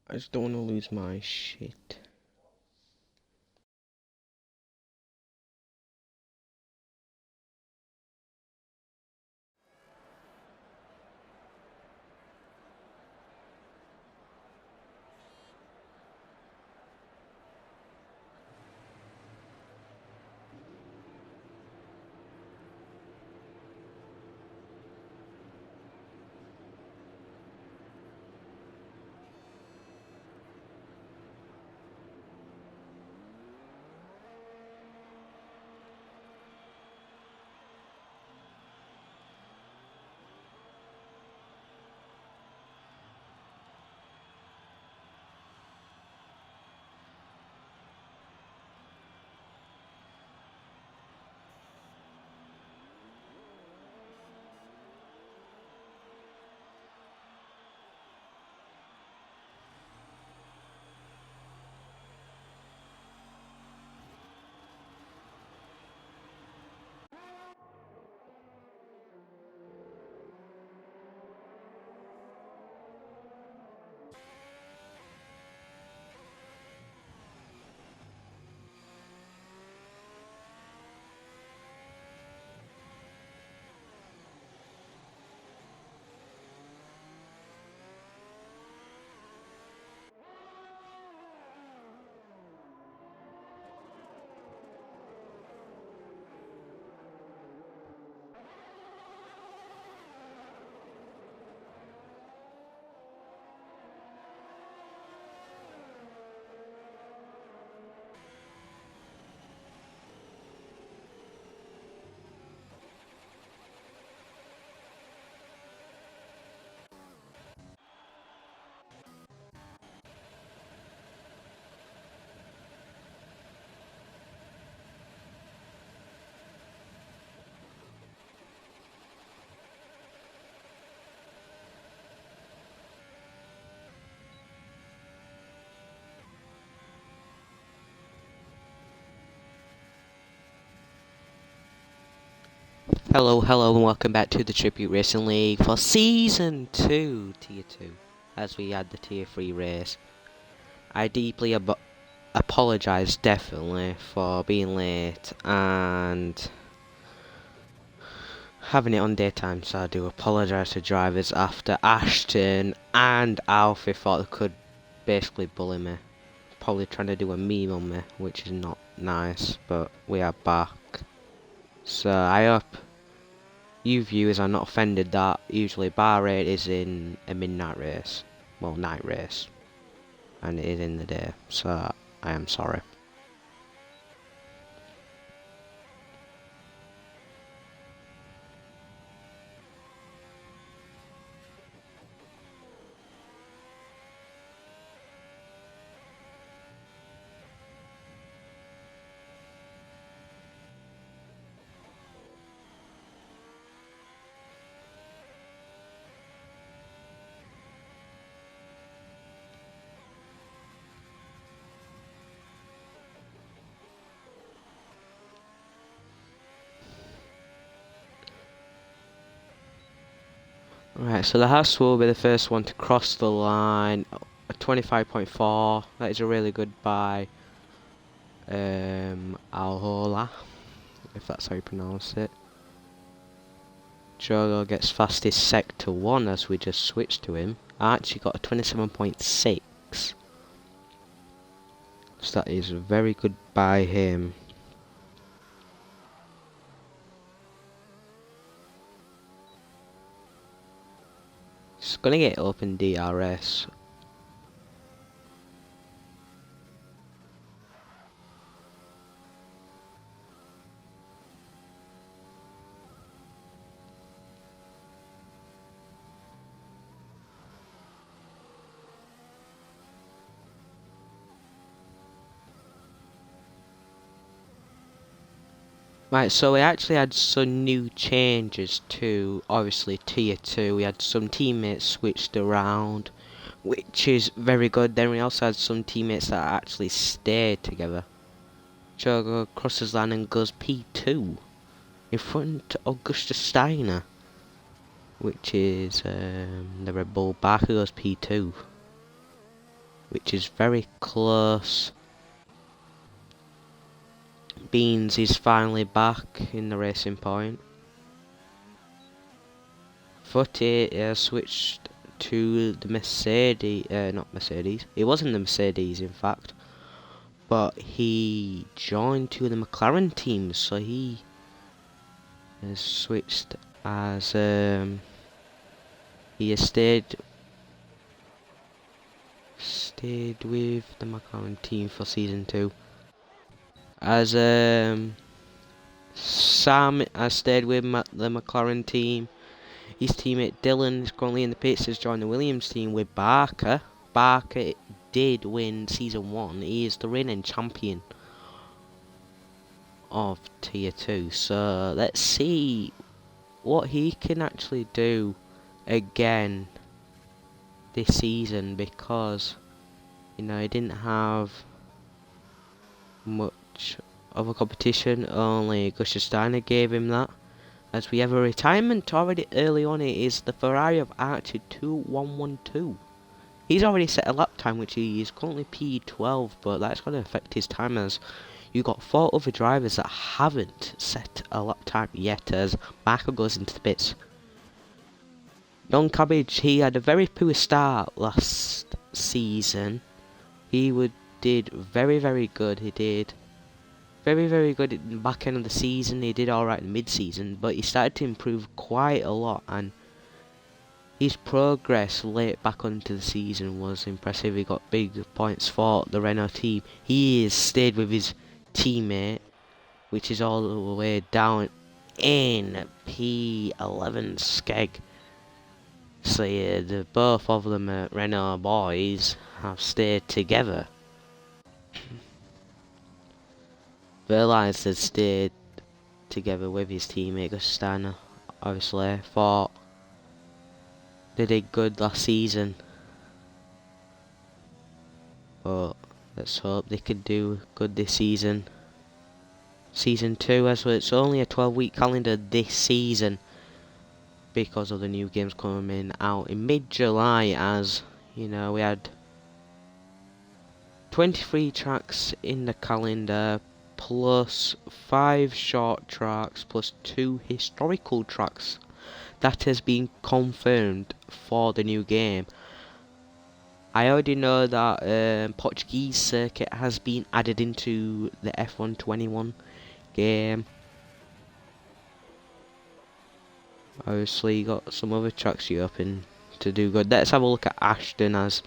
I just don't want to lose my shit. Hello, and welcome back to the Tribute Racing League for Season 2, Tier 2, as we had the Tier 3 race. I deeply apologise, definitely, for being late and having it on daytime, so I do apologise to drivers after Ashton and Alfie thought they could basically bully me. Probably trying to do a meme on me, which is not nice, but we are back. So I hope you viewers are not offended that usually Bahrain is in a midnight race, well, night race, and it is in the day, so I am sorry. Right, so the Haas will be the first one to cross the line, a 25.4, that is a really good buy. Alhola, if that's how you pronounce it. Jogo gets fastest sector 1 as we just switched to him. I actually got a 27.6. So that is a very good by him. It's gonna get open DRS. Right, so we actually had some new changes to, obviously, Tier 2. We had some teammates switched around, which is very good. Then we also had some teammates that actually stayed together. Jogo crosses line and goes P2 in front of Augustus Steiner, which is the Red Bull back, who goes P2. which is very close. Beans is finally back in the Racing Point. Footy has switched to the Mercedes, not Mercedes. It wasn't the Mercedes, in fact, but he joined two of the McLaren teams, so he has switched as he has stayed with the McLaren team for season 2. As Sam has stayed with the McLaren team. His teammate Dylan is currently in the pits, has joined the Williams team with Barker. Barker did win season 1. He is the reigning champion of tier 2. So let's see what he can actually do again this season, because he didn't have much of a competition. Only Gusher Steiner gave him that. As we have a retirement already early on, it is the Ferrari of Archer 2112. He's already set a lap time, which he is currently P12, but that's going to affect his time, as you got 4 other drivers that haven't set a lap time yet, as Marco goes into the pits. Young Cabbage, he had a very poor start last season. He did very, very good. He did very, very good at the back end of the season. He did alright in mid-season, but he started to improve quite a lot, and his progress late back onto the season was impressive. He got big points for the Renault team. He has stayed with his teammate, which is all the way down in P11 Skeg. So yeah, both of them Renault boys have stayed together. Verlies has stayed together with his teammate Gustana. Obviously, thought they did good last season, but let's hope they could do good this season. Season 2, as well, it's only a 12-week calendar this season because of the new games coming out in mid-July. As you know, we had 23 tracks in the calendar, plus 5 short tracks, plus 2 historical tracks. That has been confirmed for the new game. I already know that Portuguese circuit has been added into the F1 21 game. Obviously, you got some other tracks you're hoping to do good. Let's have a look at Ashton, as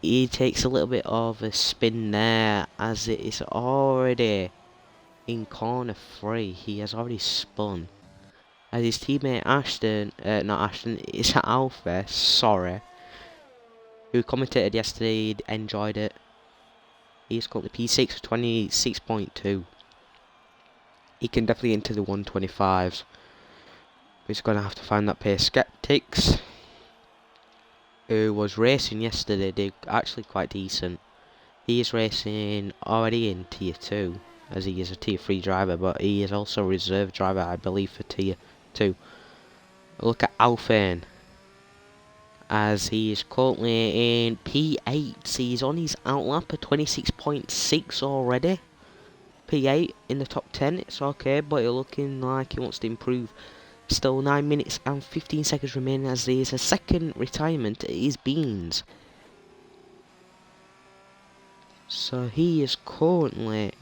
he takes a little bit of a spin there, as it is already in corner 3. He has already spun. As his teammate Ashton, not Ashton, it's Alpha, sorry, who commentated yesterday, enjoyed it. He's got the P6 26.2. He can definitely get into the 125s. He's going to have to find that pace. Skeptics, who was racing yesterday, did actually quite decent. He is racing already in tier 2, as he is a tier 3 driver, but he is also a reserve driver, I believe, for tier 2. Look at Alfane, as he is currently in P8. So he's on his outlap at 26.6 already. P8 in the top 10, it's okay, but it's looking like he wants to improve. Still 9 minutes and 15 seconds remaining, as there is a second retirement. It is Beans. So he is currently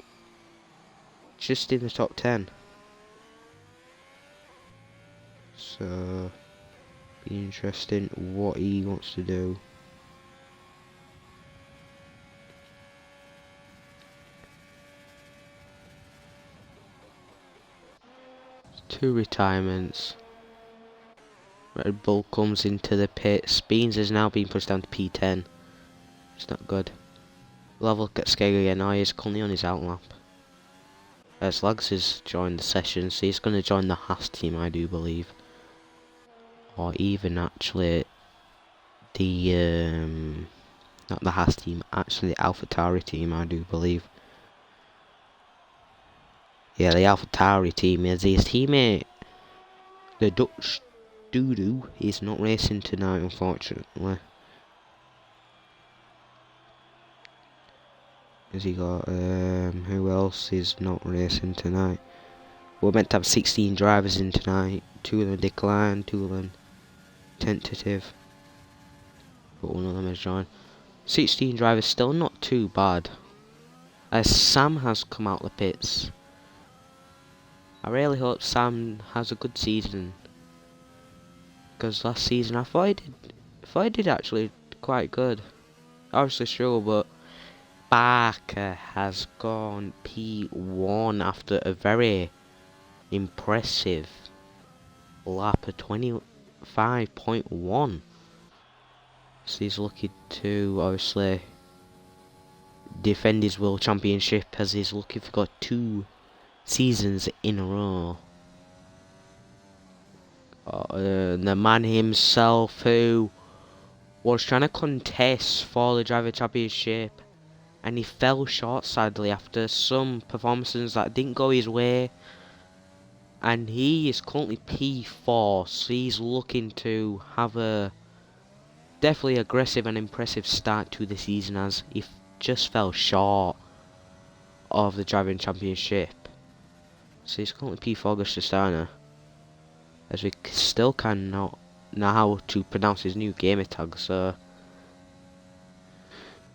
just in the top 10. So be interesting what he wants to do. Two retirements. Red Bull comes into the pits. Beans has now been pushed down to P10. It's not good. We'll have a look at Skeg again. Now he's currently on his outlap. Slugs has joined the session, so he's going to join the Haas team, I do believe. Or even actually the not the Haas team, actually the AlphaTauri team, I do believe. Yeah, the AlphaTauri team, is his teammate, the Dutch Doodoo, is not racing tonight, unfortunately. Has he got, who else is not racing tonight? We're meant to have 16 drivers in tonight. 2 of them declined, 2 of them tentative. But one of them has joined. 16 drivers, still not too bad. As Sam has come out of the pits. I really hope Sam has a good season. Because last season I thought he did actually quite good. Obviously sure, but Barker has gone P1 after a very impressive lap of 25.1. So he's looking to obviously defend his world championship, as he's looking for got 2 seasons in a row. The man himself who was trying to contest for the driver championship, and he fell short sadly after some performances that didn't go his way, and he is currently P4, so he's looking to have a definitely aggressive and impressive start to the season, as he just fell short of the driving championship. So he's currently P4 Gustastana, as we still cannot know how to pronounce his new gamer tag, so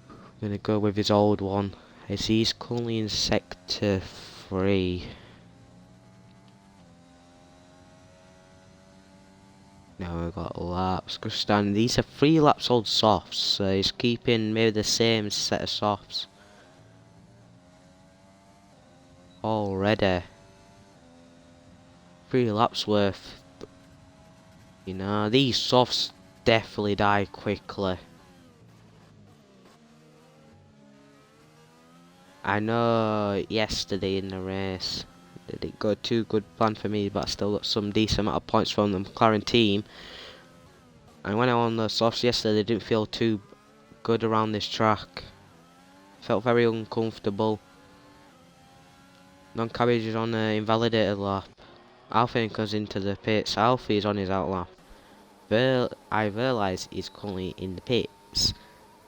I'm gonna go with his old one, as he's currently in sector 3. Now we've got laps. Gustastana, these are 3 laps old softs, so he's keeping maybe the same set of softs already. 3 laps worth. You know, these softs definitely die quickly. I know yesterday in the race it didn't go too good plan for me, but I still got some decent amount of points from the McLaren team. And when I won the softs yesterday, they didn't feel too good around this track. Felt very uncomfortable. Non-cabbage is on an invalidated lap. Alfie goes into the pits. Alfie is on his out lap. I realise he's currently in the pits.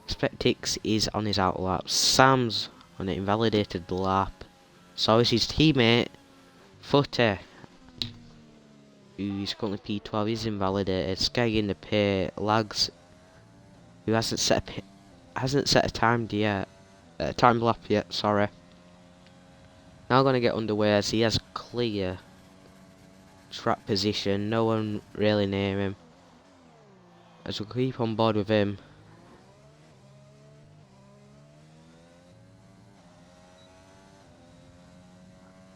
Spectix is on his out lap. Sam's on an invalidated lap. So is his teammate, Footer, who's currently P12. He's invalidated. Sky in the pit. Lags, who hasn't set a timed yet. Time lap yet. Sorry. Now gonna get underway as he has clear track position. No one really near him. As we'll keep on board with him.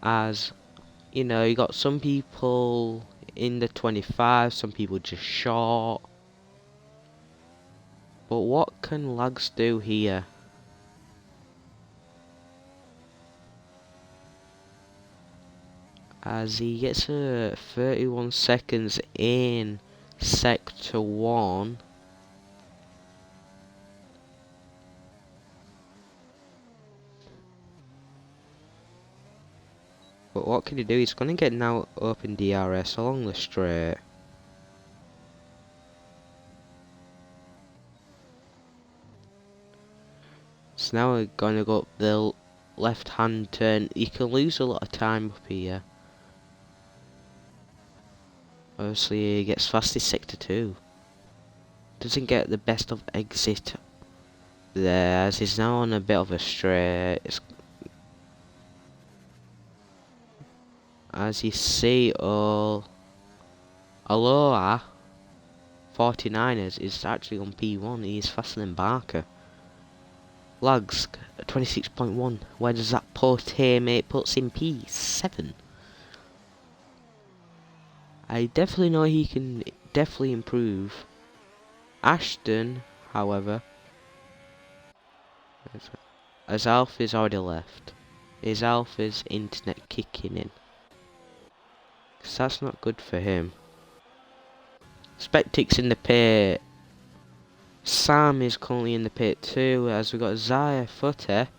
As you know, you got some people in the 25, some people just short. But what can Lags do here? As he gets 31 seconds in sector 1. But what can he do? He's going to get now open DRS along the straight. So now we're going to go up the left hand turn. You can lose a lot of time up here. Obviously he gets fastest sector 2. Doesn't get the best of exit there, as he's now on a bit of a straight. As you see, Aloha 49ers is actually on P1. He's faster than Barker. Lags 26.1. Where does that put him? It puts him P7. I definitely know he can definitely improve. Ashton, however, as Alpha's already left, is Alpha's internet kicking in? Because that's not good for him. Spectix in the pit. Sam is currently in the pit too, as we got Zaya Footer.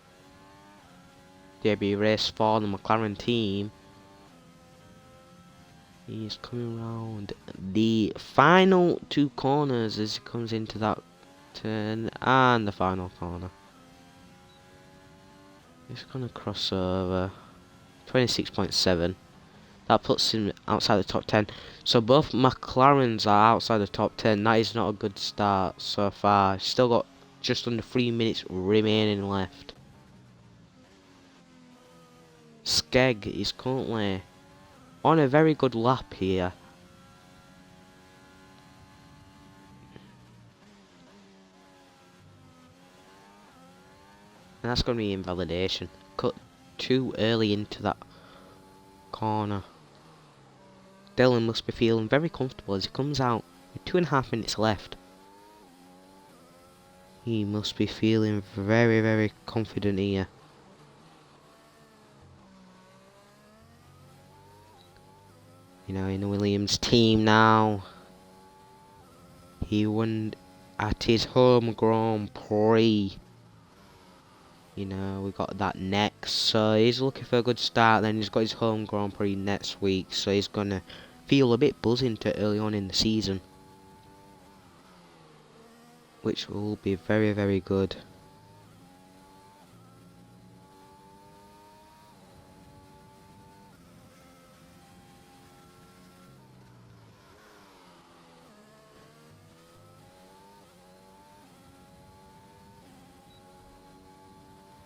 Debut race for the McLaren team. He's coming around the final 2 corners as he comes into that turn and the final corner. He's gonna cross over. 26.7. That puts him outside the top 10. So both McLarens are outside the top 10. That is not a good start so far. Still got just under 3 minutes remaining left. Skegg is currently on a very good lap here. And that's going to be invalidation. Cut too early into that corner. Dylan must be feeling very comfortable as he comes out with 2.5 minutes left. He must be feeling very, very confident here. You know, in the Williams team now. He won at his home Grand Prix. You know, we got that next, so he's looking for a good start. Then he's got his home Grand Prix next week, so he's gonna feel a bit buzzing to early on in the season, which will be very, very good.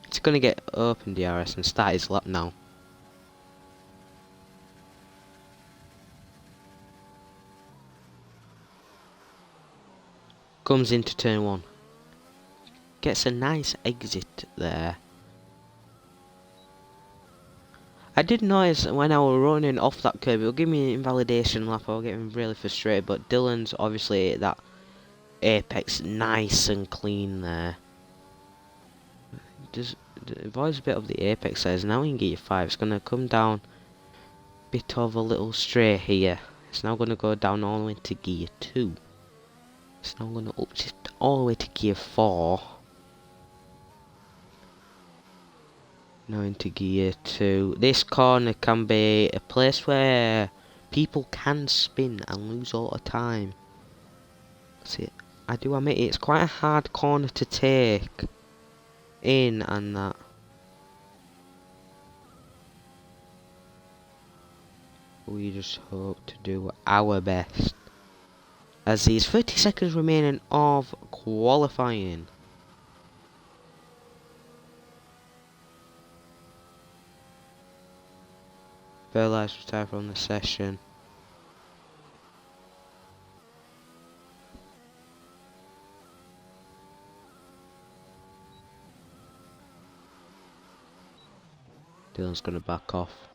He's gonna get open DRS and start his lap now. Comes into turn 1. Gets a nice exit there. I did notice when I was running off that curb, it will give me an invalidation lap. I was getting really frustrated, but Dylan's obviously at that apex nice and clean there. Just avoids a bit of the apex size. Now in gear 5, it's going to come down a bit of a little straight here. It's now going to go down all the way to gear 2. It's now going to up just all the way to gear 4. Now into gear 2. This corner can be a place where people can spin and lose a lot of time. See, I do admit it's quite a hard corner to take in and that. We just hope to do our best, as these 30 seconds remaining of qualifying. Verlies retire from the session. Dylan's gonna back off.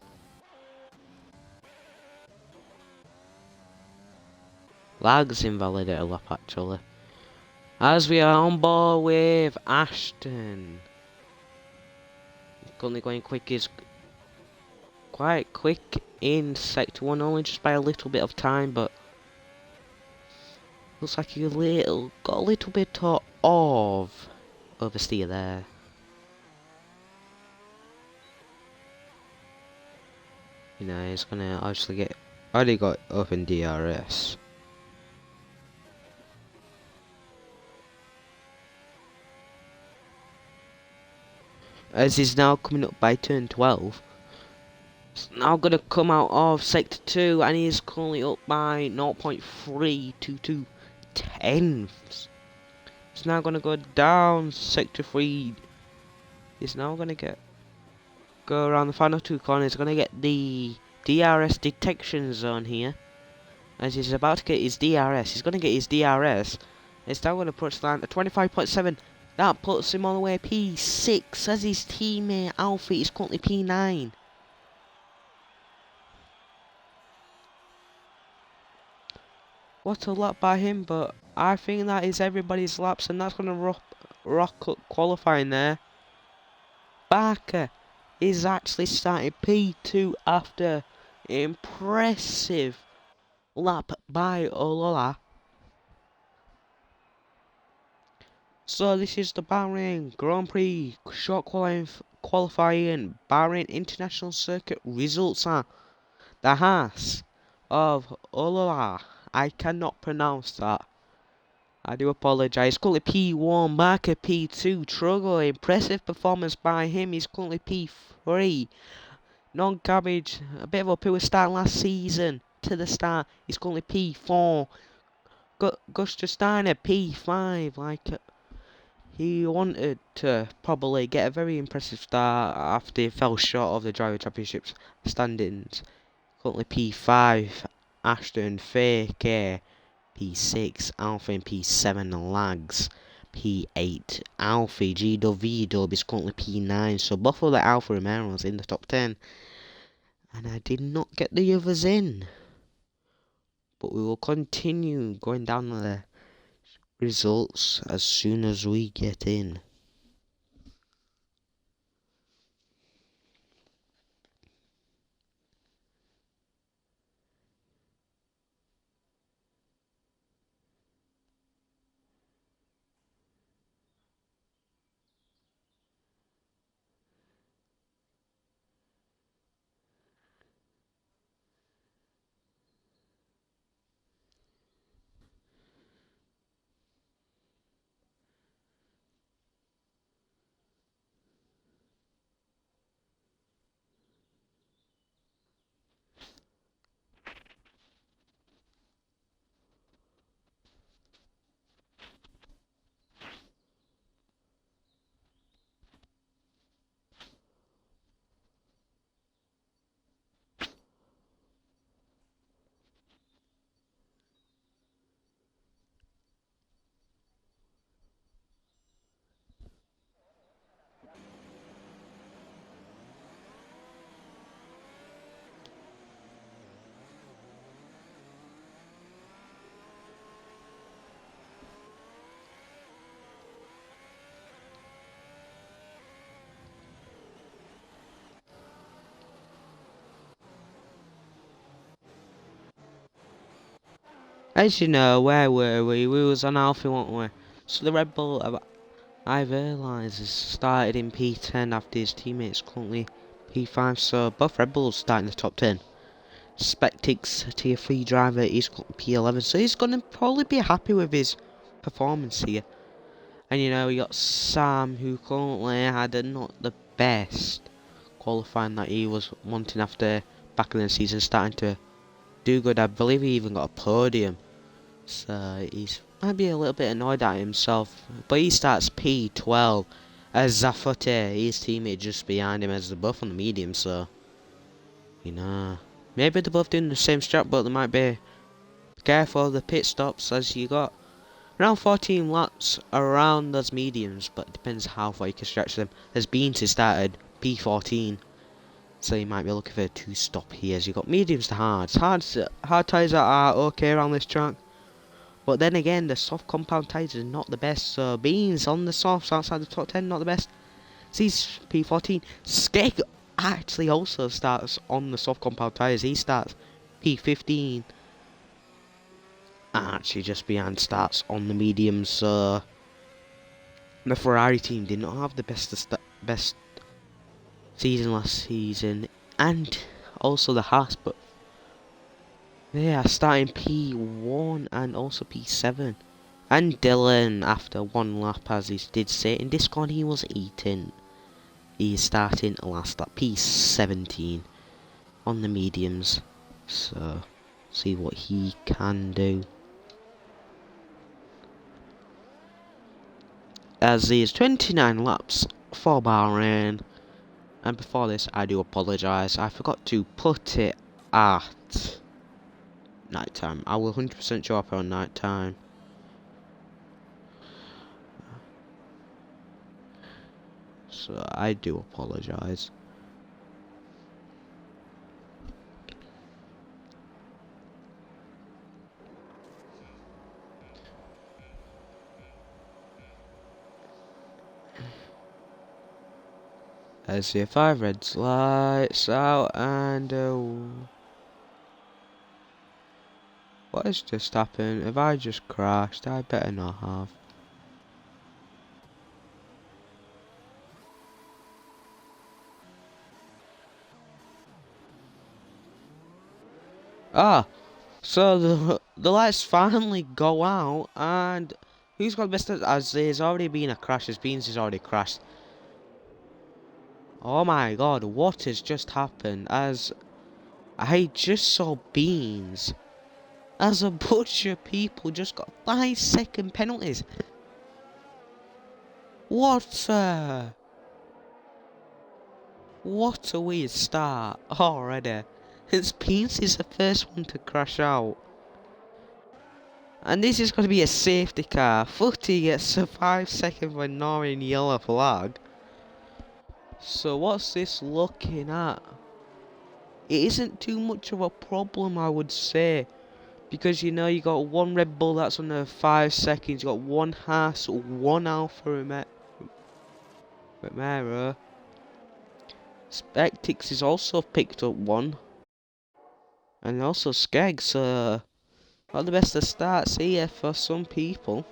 Lags invalidate a lap actually. As we are on board with Ashton. Currently going quick, is quite quick in sector 1, only just by a little bit of time, but looks like he got a little bit of oversteer there. You know, he's gonna obviously get already got open DRS. As he's now coming up by turn 12. He's now going to come out of sector 2 and he's currently up by 0.322 tenths. He's now going to go down sector 3. He's now going to go around the final 2 corners. He's going to get the DRS detection zone here. As he's about to get his DRS, he's going to get his DRS. He's now going to approach the line at 25.7. That puts him all the way P6 as his teammate Alfie is currently P9. What a lap by him, but I think that is everybody's laps and that's going to rock up qualifying there. Barker is actually starting P2 after an impressive lap by Olola. So this is the Bahrain Grand Prix short qualifying Bahrain International Circuit results are the Haas of Olola. I cannot pronounce that. I do apologise. Currently P1, marker P2, Truggle, impressive performance by him. He's currently P3. Non-cabbage, a bit of a poor start last season to the start. He's currently P4. Guster Steiner, P5. He wanted to probably get a very impressive start after he fell short of the Driver Championships standings. Currently P5. Ashton, Fake, P6, Alpha and P7 Lags. P8, Alfie, GW is currently P9, so both of the Alfa Romeros in the top 10. And I did not get the others in. But we will continue going down the results as soon as we get in. As you know, where were we? We was on Alpha, weren't we? So the Red Bull, I've realised, has started in P10 after his teammates currently P5, so both Red Bulls starting the top 10. Spectix, tier 3 driver, is P11, so he's going to probably be happy with his performance here. And you know, we got Sam, who currently had not the best qualifying that he was wanting after back in the season, starting to do good. I believe he even got a podium, so he's might be a little bit annoyed at himself. But he starts P12 as Zafote, his teammate, just behind him, as they're both on the medium. So you know, maybe they're both doing the same strat, but they might be careful of the pit stops, as you got around 14 laps around those mediums, but it depends how far you can stretch them. As Beans has started P14, so you might be looking for a 2-stop here. As you got mediums to hards. Hard tyres are okay around this track, but then again, the soft compound tyres are not the best. So Beans on the softs outside the top 10, not the best. Sees P14. Skeg actually also starts on the soft compound tyres. He starts P15. Actually just behind starts on the mediums. So the Ferrari team did not have the best season last season, and also the Haas, but they are starting P1 and also P7. And Dylan, after one lap, as he did say in Discord, he was eating. He is starting last at P17 on the mediums, so see what he can do. As he is 29 laps for Bahrain. And before this, I do apologise. I forgot to put it at night time. I will 100% show up on night time. So I do apologise. Let's see if I've red lights out, and what has just happened? Have I just crashed? I better not have. Ah, so the lights finally go out, and Who's got the best? As there's already been a crash. As Beans has already crashed. Oh my god, what has just happened? As I just saw Beans. As a bunch of people just got 5-second penalties. What a weird start already. It's Beans is the first one to crash out. And this is going to be a safety car. Footy gets a 5-second for ignoring yellow flag. So what's this looking at? It isn't too much of a problem, I would say. Because you know, you got one Red Bull that's under 5 seconds. You got one Haas, one Alfa Romero. Spectix is also picked up one. And also Skeggs, not the best of starts here for some people.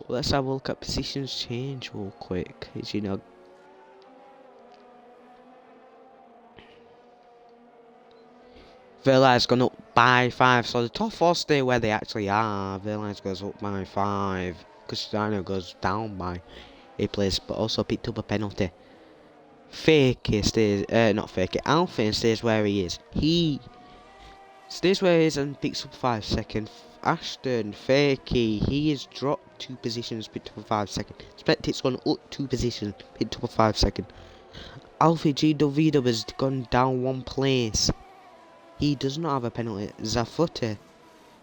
Let's have a look at positions change real quick. As you know, Verlaine's gone up by 5, so the top 4 stay where they actually are. Verlaine goes up by 5. Cristiano goes down by a place, but also picked up a penalty. Fakey stays, not Fakey, Alfin stays where he is. He stays where he is and picks up 5 seconds. Ashton, Fakey, he has dropped 2 positions, picked up a 5 second. Spectix gone up 2 positions, picked up a 5 second. Alfie GW has gone down 1 place. He does not have a penalty. Zafute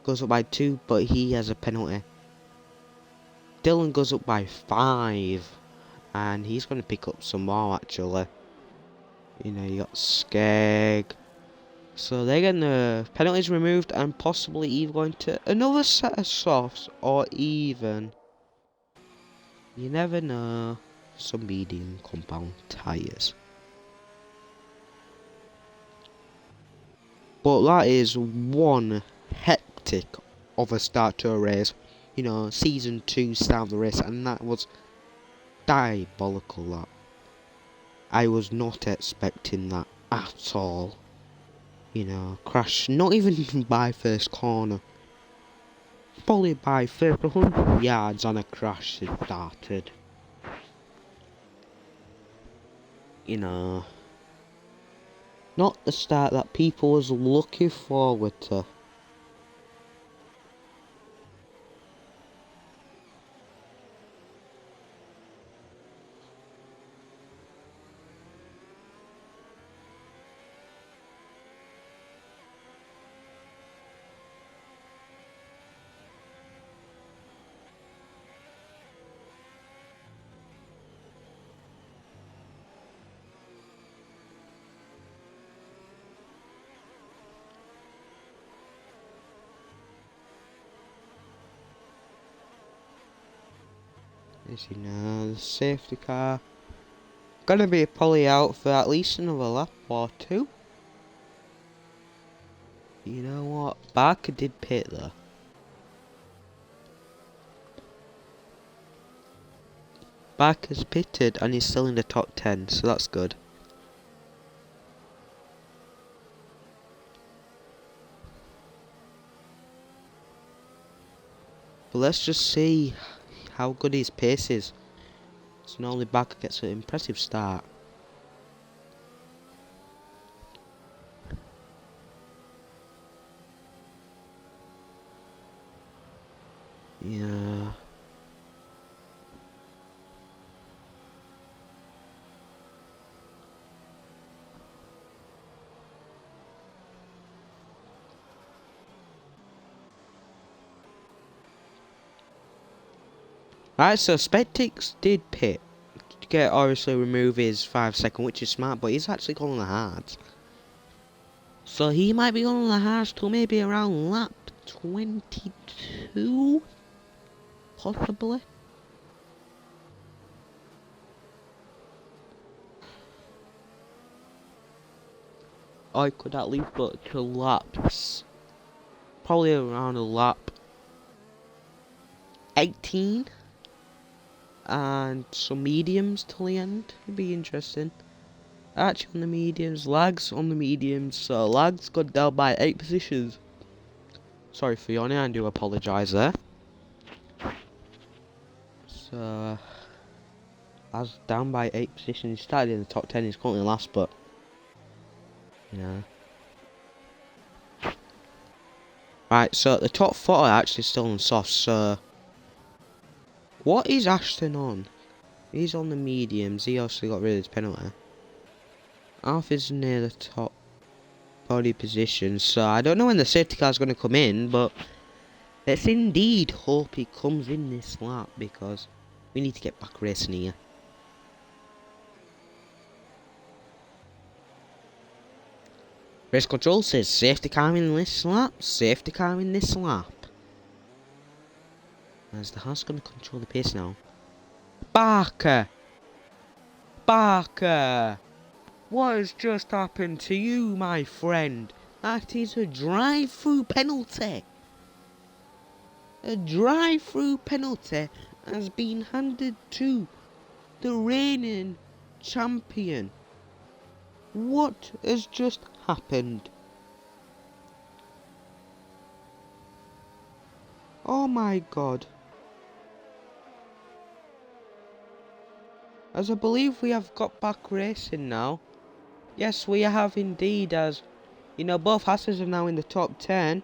goes up by 2, but he has a penalty. Dylan goes up by 5. And he's going to pick up some more, actually. You know, you got Skeg. So they're getting the penalties removed and possibly even going to another set of softs. Or even, you never know, some medium compound tyres. But that is one hectic of a start to a race. You know, season 2 start of the race, and that was diabolical. That I was not expecting that at all. You know, crash not even by first corner, probably by first 100 yards and a crash had started. You know, not the start that people was looking forward to. As you know, the safety car gonna be probably out for at least another lap or 2. You know what? Barker did pit though. Barker's pitted and he's still in the top 10, so that's good. But let's just see how good his pace is. So normally Barker gets an impressive start. Yeah. Right, so Spectix did pit to get obviously remove his 5 second, which is smart, but he's actually going on the hards. So he might be on the hards till maybe around lap 22, possibly. I could at least go to laps, probably around a lap 18. And some mediums till the end. It'd be interesting. Actually on the mediums, Lags on the mediums. So Lags got down by 8 positions. Sorry for yawning, I do apologise there. So I was down by 8 positions. He started in the top 10. He's currently last, but yeah. Right, so the top 4 are actually still on soft. So what is Ashton on? He's on the mediums. He also got rid of his penalty. Alfie's near the top body position, so I don't know when the safety car is going to come in, but let's indeed hope he comes in this lap because we need to get back racing here. Race control says safety car in this lap, safety car in this lap. As the Haas going to control the pace now. Barker! Barker! What has just happened to you, my friend? That is a drive-through penalty. A drive-through penalty has been handed to the reigning champion. What has just happened? Oh my god. As I believe we have got back racing now. Yes, we have indeed, as you know, both Hasses are now in the top 10.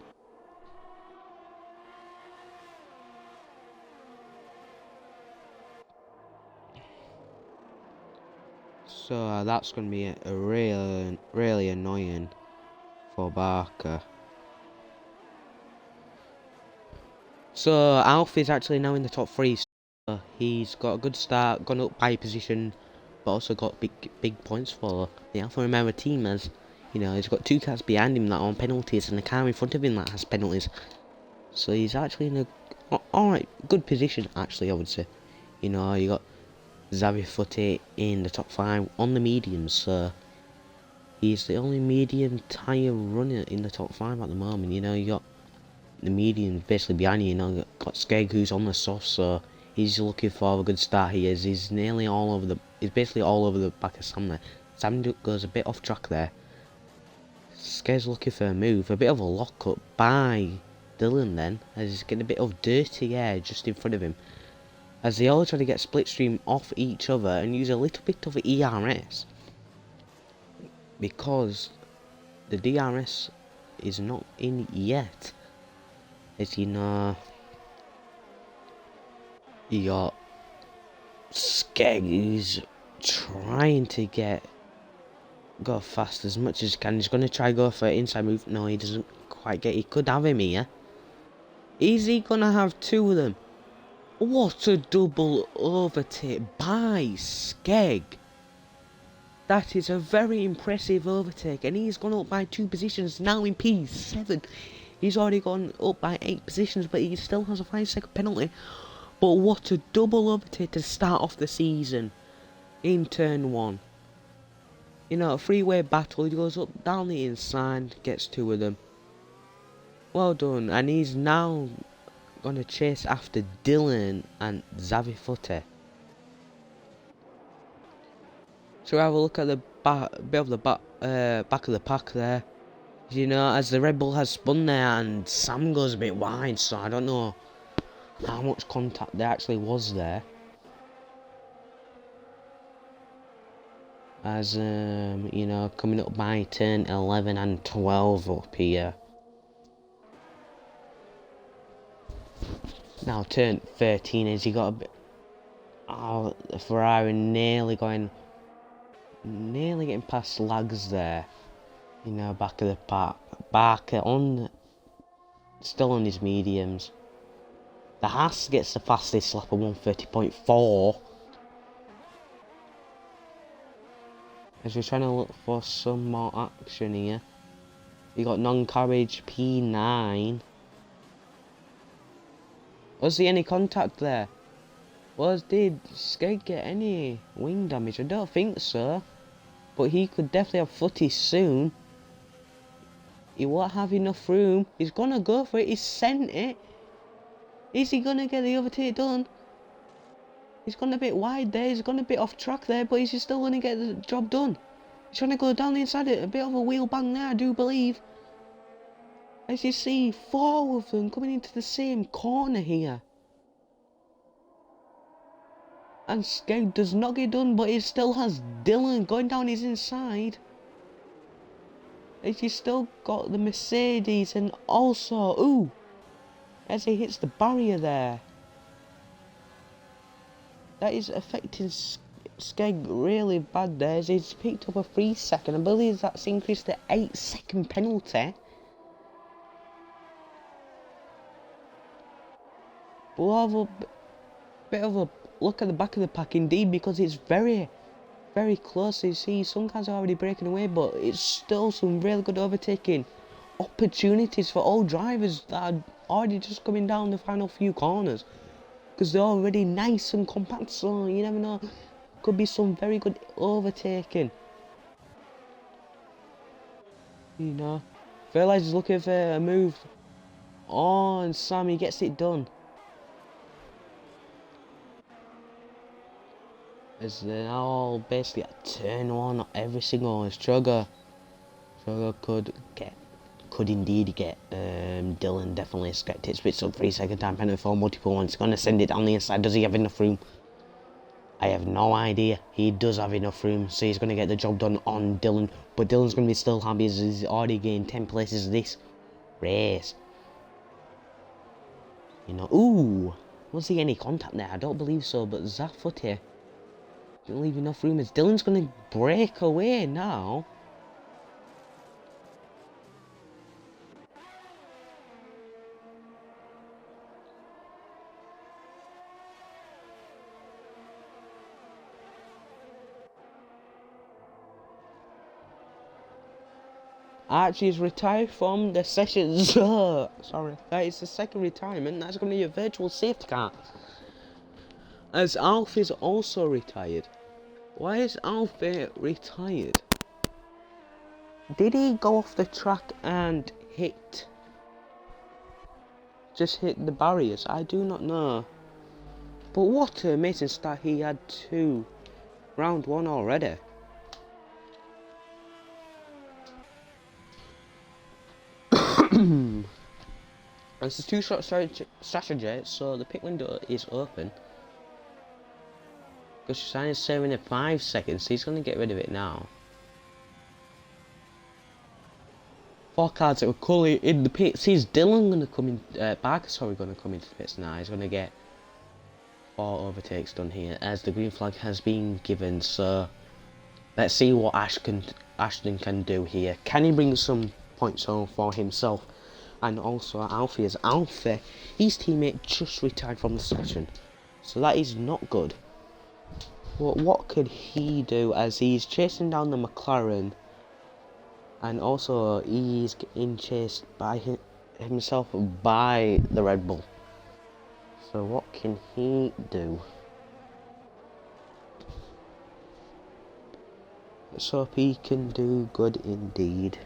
So that's going to be a really annoying for Barker. So Alfie's actually now in the top 3. So he's got a good start, gone up by a position, but also got big points for the Alfa Romeo team, as you know, he's got 2 cars behind him that are on penalties and a car in front of him that has penalties. So he's actually in a alright, good position actually, I would say. You know, you got Xavier Foote in the top 5 on the mediums, so he's the only medium tyre runner in the top 5 at the moment. You know, you got the medium basically behind you, you know, you got Skeg who's on the soft, so he's looking for a good start. He's nearly all over the, he's basically all over the back of Sam there. Sam goes a bit off track there. Skeg's looking for a move, a bit of a lock-up by Dylan then, as he's getting a bit of dirty air just in front of him. As they all try to get Splitstream off each other and use a little bit of ERS. Because the DRS is not in yet. As you know, you got Skeg who's trying to go fast as much as he can. He's going to try go for an inside move. No, he doesn't quite get it. He could have him here. Is he going to have 2 of them? What a double overtake by Skeg. That is a very impressive overtake, and he's gone up by 2 positions, now in P7. He's already gone up by 8 positions, but he still has a 5-second penalty. But what a double overtake to start off the season in turn 1. You know, a 3-way battle, he goes up, down the inside, gets 2 of them. Well done, and he's now going to chase after Dylan and Xavier Foote. So we have a look at the bit of the back of the pack there. You know, as the Red Bull has spun there and Sam goes a bit wide, so I don't know how much contact there actually was there. As you know, coming up by turn 11 and 12 up here. Now turn 13 as you got a bit. Oh, the Ferrari nearly getting past Lags there. You know, back of the pack. Barker still on his mediums. The Haas gets the fastest lap of 1:30.4. As we're trying to look for some more action here. You got non-carriage P9. Was there any contact there? Did Skeg get any wing damage? I don't think so. But he could definitely have footy soon. He won't have enough room. He's gonna go for it. He's sent it. Is he gonna get the overtake done? He's gone a bit wide there. He's gone a bit off track there. But he's still gonna get the job done. He's trying to go down the inside it. A bit of a wheel bang there, I do believe. As you see, 4 of them coming into the same corner here. And Skeg does not get done, but it still has Dylan going down his inside. And she's still got the Mercedes, and also, ooh, as he hits the barrier there. That is affecting Skeg really bad there, as he's picked up a 3 second. I believe that's increased to 8 second penalty. But we'll have a bit of a look at the back of the pack indeed, because it's very close. You see some cars are already breaking away, but it's still some really good overtaking opportunities for all drivers that are already just coming down the final few corners, because they're already nice and compact, so you never know, could be some very good overtaking. You know, Verlaine is looking for a move. Oh, and Sammy gets it done. As they're now all basically at turn one of every single Strugger could indeed get Dylan definitely expect it. Spits up 3 second time penalty for multiple ones. Gonna send it down the inside. Does he have enough room? I have no idea. He does have enough room, so he's gonna get the job done on Dylan. But Dylan's gonna be still happy as he's already gained 10 places this race. You know, ooh, was there any contact there? I don't believe so, but Zaffuty didn't leave enough room as Dylan's gonna break away now. Archie is retired from the sessions. Sorry, that is the second retirement. That's going to be a virtual safety car. As Alf is also retired. Why is Alfie retired? Did he go off the track and just hit the barriers? I do not know. But what an amazing start he had to round one already. It's a two-shot strategy, so the pit window is open. Because Shine is saving it 5 seconds, so he's going to get rid of it now. 4 cars that were currently in the pits. He's Dylan going to come in, Barker's going to come into the pits now. He's going to get 4 overtakes done here, as the green flag has been given. So let's see what Ashton can do here. Can he bring some points home for himself? And also Alfie, as Alfie, his teammate just retired from the session, so that is not good. But what could he do, as he's chasing down the McLaren, and also he's getting chased by himself by the Red Bull. So what can he do? Let's hope he can do good indeed.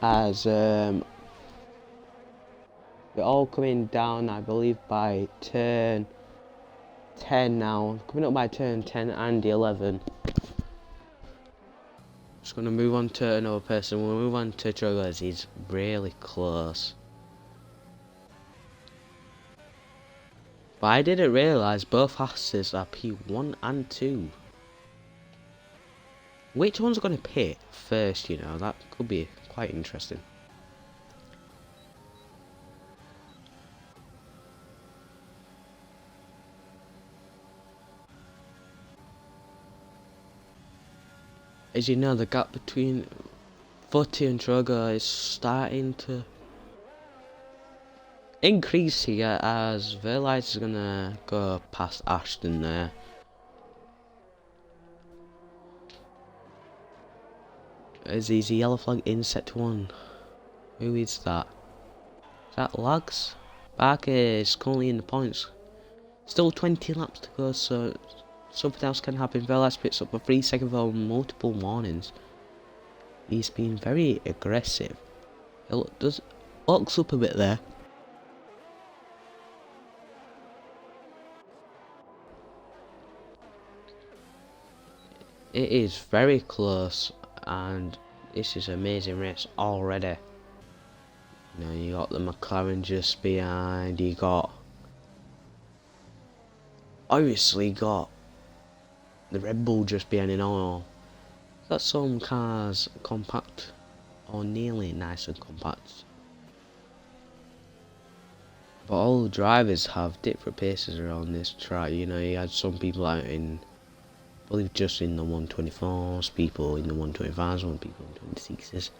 As we're all coming down, I believe, by turn 10 now. Coming up by turn 10 and 11. Just going to move on to another person. We'll move on to Trugger, as he's really close. But I didn't realise both Hasses are P1 and 2. Which one's going to pit first, you know? That could be quite interesting. As you know, the gap between Footy and Trugger is starting to increase here, as Verlight is gonna go past Ashton there. As he's a yellow flag in set 1. Who is that? Is that Lags? Barker is currently in the points. Still 20 laps to go, so something else can happen. Verlight picks up a 3 second for multiple warnings. He's been very aggressive. It does looks up a bit there. It is very close, and this is an amazing race already. You know, you got the McLaren just behind, you got obviously got the Red Bull just behind it all. Got some cars compact or nearly nice and compact. But all the drivers have different paces around this track. You know, you had some people out in, I believe, just in the 124s, people in the 125s, some people in 26s.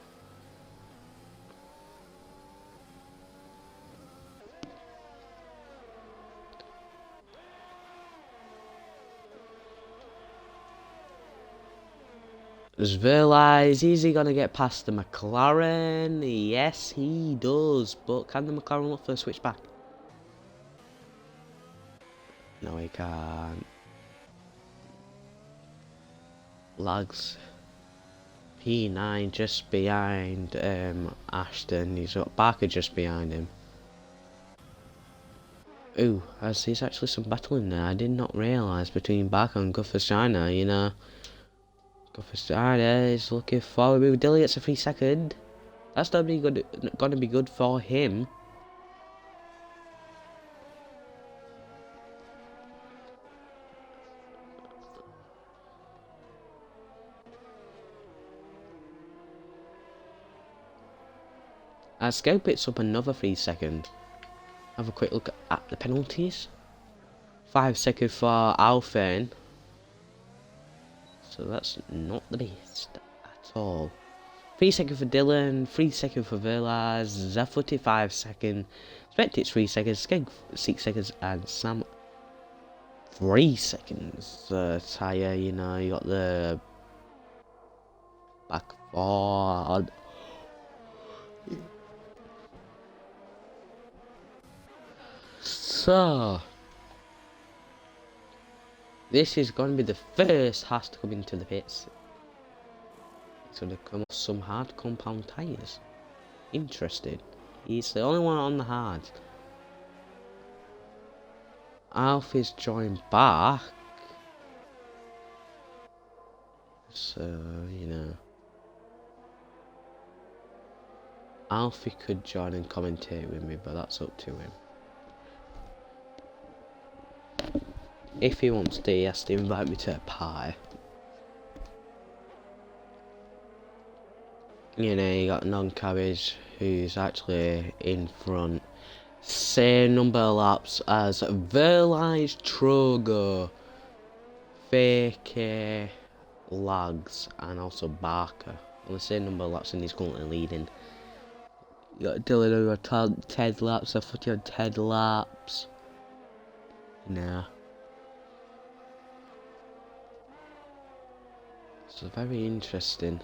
Does Verlies, is he going to get past the McLaren? Yes, he does. But can the McLaren look for a switchback? No, he can't. Lags. P9 just behind Ashton. He's got Barker just behind him. Ooh, there's actually some battling there. I did not realise between Barker and Guffer you know. Guffer is looking forward. Dilly gets a 3 second. That's gonna be good for him. As Scout picks up another 3 second. Have a quick look at the penalties. 5 seconds for Alfane. So that's not the best at all. 3 seconds for Dylan, 3 seconds for Verlas, Zafuti 5 seconds, Spectix 3 seconds, Skeg 6 seconds, and Sam 3 seconds. Tyre, you know, you got the back forward. So this is going to be the first Haas to come into the pits. It's going to come off some hard compound tyres. Interesting. He's the only one on the hard. Alfie's joined back. So, you know. Alfie could join and commentate with me, but that's up to him. If he wants to, he has to invite me to a pie. You know, you got non-carriage who's actually in front. Same number of laps as Verlies, Trogo, Fake, Lags, and also Barker. On the same number of laps, and he's currently leading. You got Dylan who are 10 laps, a 40 on 10 laps. Nah. So very interesting.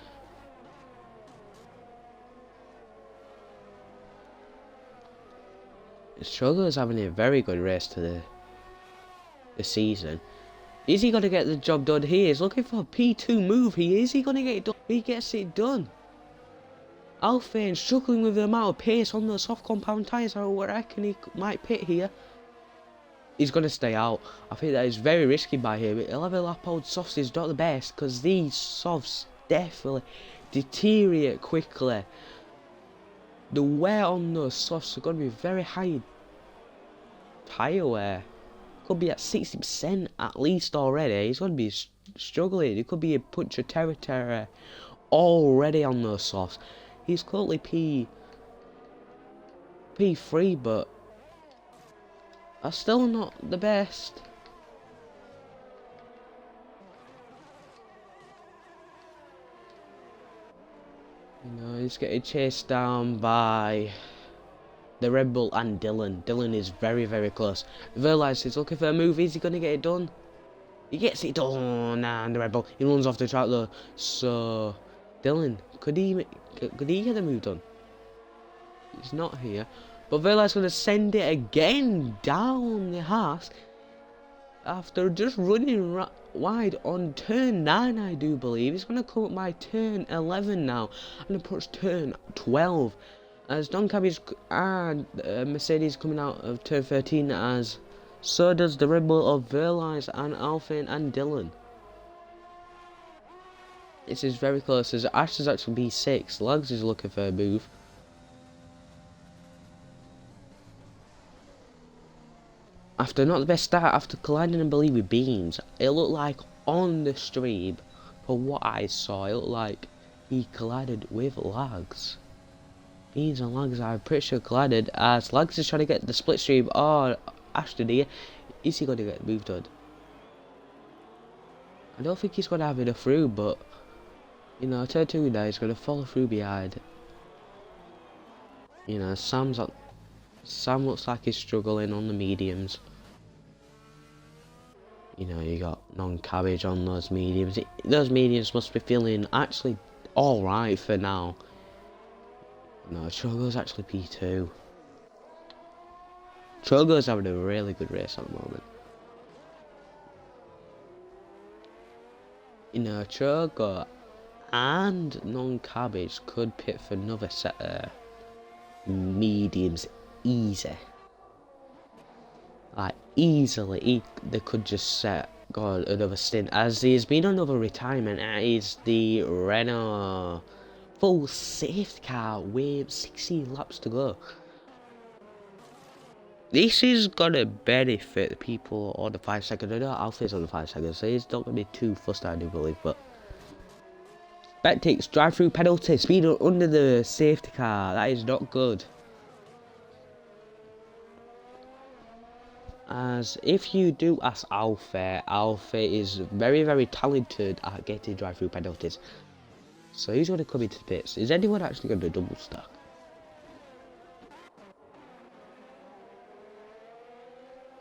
Struggle is having a very good race to the season. Is he going to get the job done? He is looking for a P2 move. Is he going to get it done? He gets it done. Alfane struggling with the amount of pace on the soft compound tyres. I reckon he might pit here. He's going to stay out. I think that is very risky by him. 11 lap old softs is not the best because these softs definitely deteriorate quickly. The wear on those softs are going to be very high. Tyre wear could be at 60% at least already. He's going to be struggling. It could be a punch of territory already on those softs. He's currently P3, but that's still not the best. You know, he's getting chased down by the Red Bull and Dylan. Dylan is very, very close. Verlies is looking for a move. Is he going to get it done? He gets it done, and the Red Bull, he runs off the track though. So, Dylan, could he get the move done? He's not here. But Verlies going to send it again down the Haas after just running wide on turn 9, I do believe. He's going to come up by turn 11 now and approach turn 12. As Don Cabbage and Mercedes coming out of turn 13, as so does the Red Bull of Verlies and Alfane and Dylan. This is very close as Ash is actually B6. Lags is looking for a move. After not the best start, after colliding I believe with beams, it looked like on the stream, for what I saw, it looked like he collided with Lags. Beams and Lags I'm pretty sure collided, as Lags is trying to get the split stream. Oh, Ashton here, is he going to get moved on? I don't think he's going to have enough through, but you know, turn 2 now, he's going to follow through behind. You know, Sam looks like he's struggling on the mediums. You know, you got non-cabbage on those mediums. Those mediums must be feeling actually alright for now. No, Chogo's actually P2. Chogo's having a really good race at the moment. You know, Chogo and non-cabbage could pit for another set of mediums easy. Like easily, they could just go another stint, as there's been another retirement. That is the Renault full safety car with 16 laps to go. This is gonna benefit the people on the 5 second. I know Alpha's on the 5 seconds, so he's not gonna be too fussed, I do believe. But Bettick's drive-through penalty, speed under the safety car. That is not good. As if you do ask Alpha is very, very talented at getting drive-through penalties. So he's going to come into the pits. Is anyone actually going to double stack?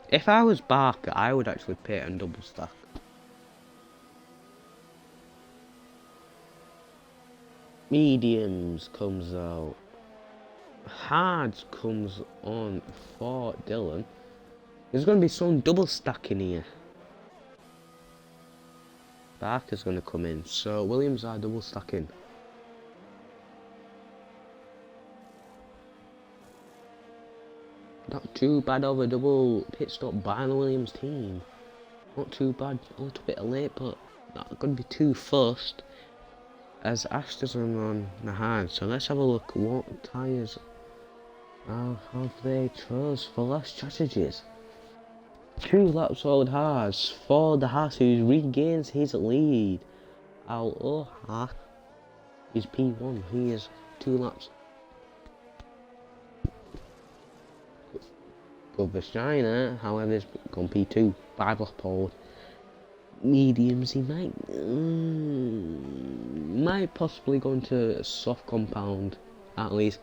If I was Barker, I would actually pit and double stack. Mediums comes out. Hards comes on for Dylan. There's going to be some double stacking here. Barker's going to come in, so Williams are double stacking. Not too bad of a double pit stop by the Williams team. Not too bad, a little bit late, but not going to be too fussed. As Ashton's on the hard, so let's have a look what tyres have they chose for last strategies. 2 laps old Haas for the Haas, who regains his lead. Al-Oha is P1, he is 2 laps. China, however, has gone P2, 5 lap old. Mediums, he might possibly go into soft compound, at least.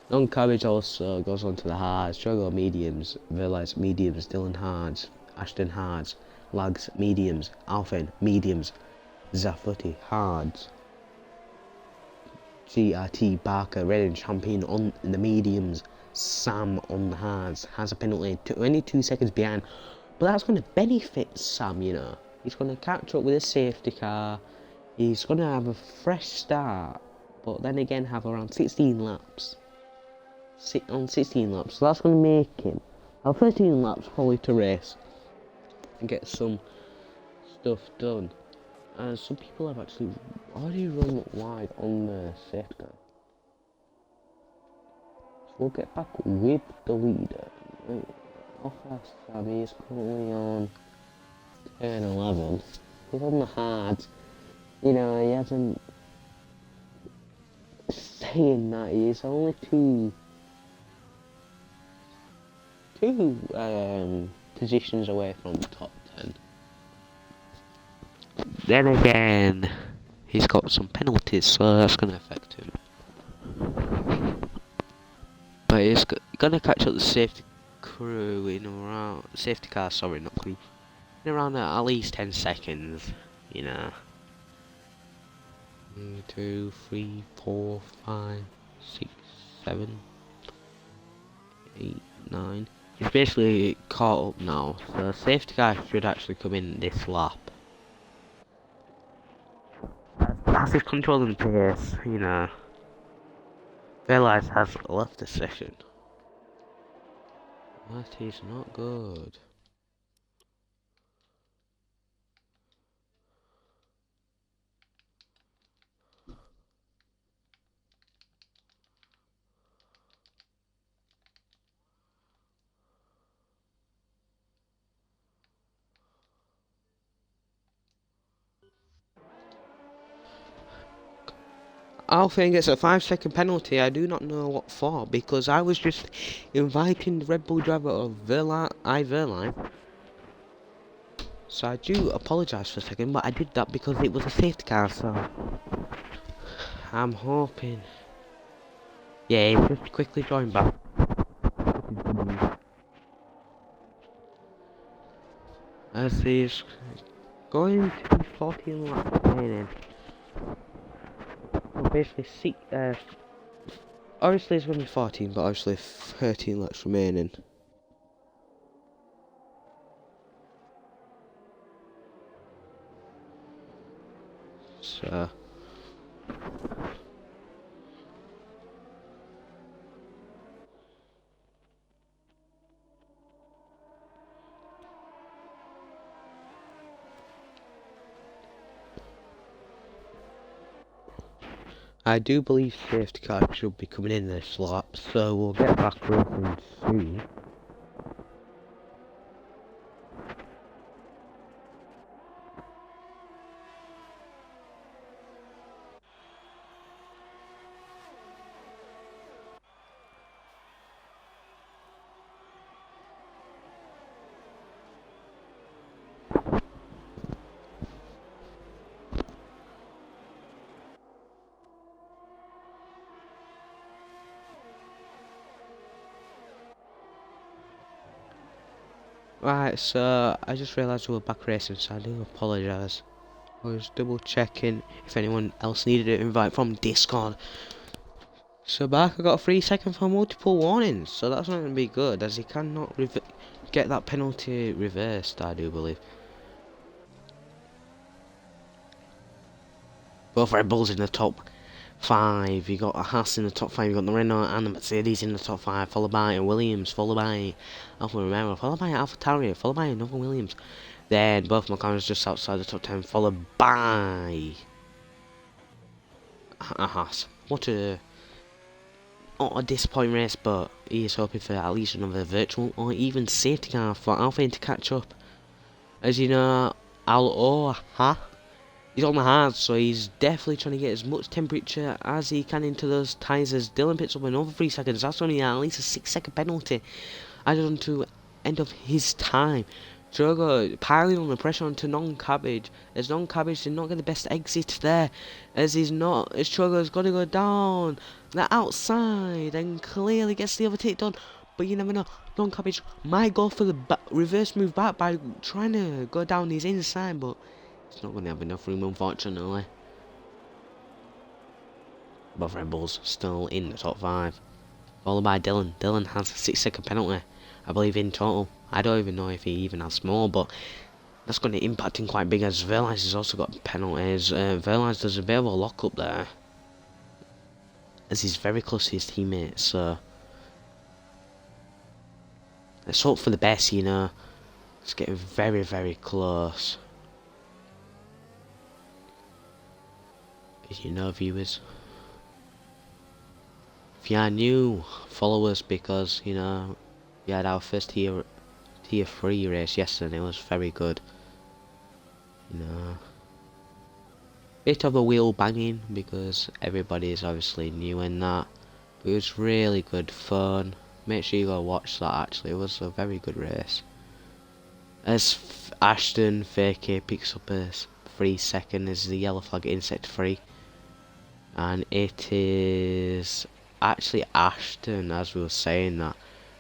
Non-cabbage also goes on to the hards. Struggle mediums, Villas mediums, Dylan hards, Ashton hards, Lags mediums, Alphin mediums, Zafuti hards, GRT Barker Redding champion on the mediums, Sam on the hards, has a penalty, only 2 seconds behind, but that's going to benefit Sam, you know. He's going to catch up with a safety car, he's going to have a fresh start, but then again have around 16 laps. On 16 laps, so that's going to make him have 13 laps probably to race and get some stuff done. And some people have actually already run wide on the safety car. So we'll get back with the leader. Off Sammy is currently on 10-11. He's on the hard. You know, he hasn't saying that he's only two positions away from the top 10. Then again, he's got some penalties, so that's going to affect him. But he's going to catch up the safety crew in around safety car. Sorry, not crew. In around at least 10 seconds, you know. 1, 2, 3, 4, 5, 6, 7, 8, 9. He's basically caught up now, so the safety car should actually come in this lap. As he's controlling the pace, you know. Realize has left the session. That is not good. Alfie gets a 5-second penalty. I do not know what for, because I was just inviting the Red Bull driver of Verline. So I do apologise for a second, but I did that because it was a safety car, so I'm hoping. Yeah, he's just quickly drawing back. As he's going to be 14 laps remaining. Well, basically, obviously it's going to be 14, but obviously 13 laps remaining. So I do believe safety car should be coming in this lap, so we'll get back racing soon. Right, so I just realised we were back racing, so I do apologise. I was double checking if anyone else needed an invite from Discord. So Barker got a 3-second for multiple warnings, so that's not going to be good, as he cannot get that penalty reversed, I do believe. Both Red Bulls in the top 5. You got a Haas in the top 5. You got the Renault and the Mercedes in the top 5, followed by a Williams, followed by Alfa Romeo, followed by Alfa Tauri, followed by another Williams. Then both McLarens just outside the top 10, followed by a Haas. What a disappointing race, but he is hoping for at least another virtual or even safety car for Alpine to catch up. As you know, he's on the hard, so he's definitely trying to get as much temperature as he can into those tyres. As Dylan picks up another 3 seconds, that's only at least a 6-second penalty added on to end of his time. Drogo piling on the pressure onto Non-Cabbage, as Non-Cabbage did not get the best exit there, as Drogo's got to go down the outside and clearly gets the overtake done, but you never know. Non-Cabbage might go for the reverse move back by trying to go down his inside, but it's not going to have enough room, unfortunately. Both Red Bulls still in the top 5, followed by Dylan. Dylan has a 6-second penalty, I believe, in total. I don't even know if he even has more, but that's going to impact him quite big, as Verlies has also got penalties. Verlies does a bit of a lock up there, as he's very close to his teammates, so let's hope for the best, you know. It's getting very, very close. As you know, viewers, if you are new, follow us, because, you know, we had our first tier 3 race yesterday. It was very good, you know. Bit of a wheel banging because everybody is obviously new in that, but it was really good fun. Make sure you go watch that. Actually, it was a very good race, as Ashton Fakey picks up a 3-second as the yellow flag in sector 3, and it is actually Ashton, as we were saying that.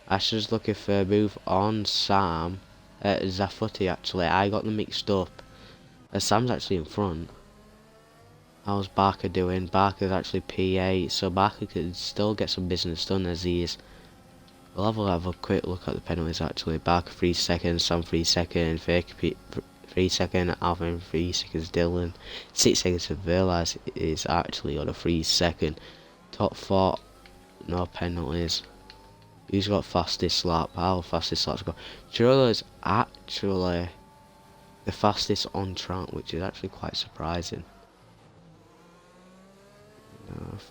Ashton's looking for a move on Sam, Zafuti actually. I got them mixed up, as Sam's actually in front. How's Barker doing? Barker's actually P8, so Barker could still get some business done, as he is. We'll have a quick look at the penalties actually. Barker 3 seconds, Sam 3 seconds, Fake 3 seconds, Alvin 3 seconds, Dylan 6 seconds of Verlies is actually on a 3 second. Top 4, no penalties. Who's got fastest lap? How fastest lap's got? Churro is actually the fastest on track, which is actually quite surprising.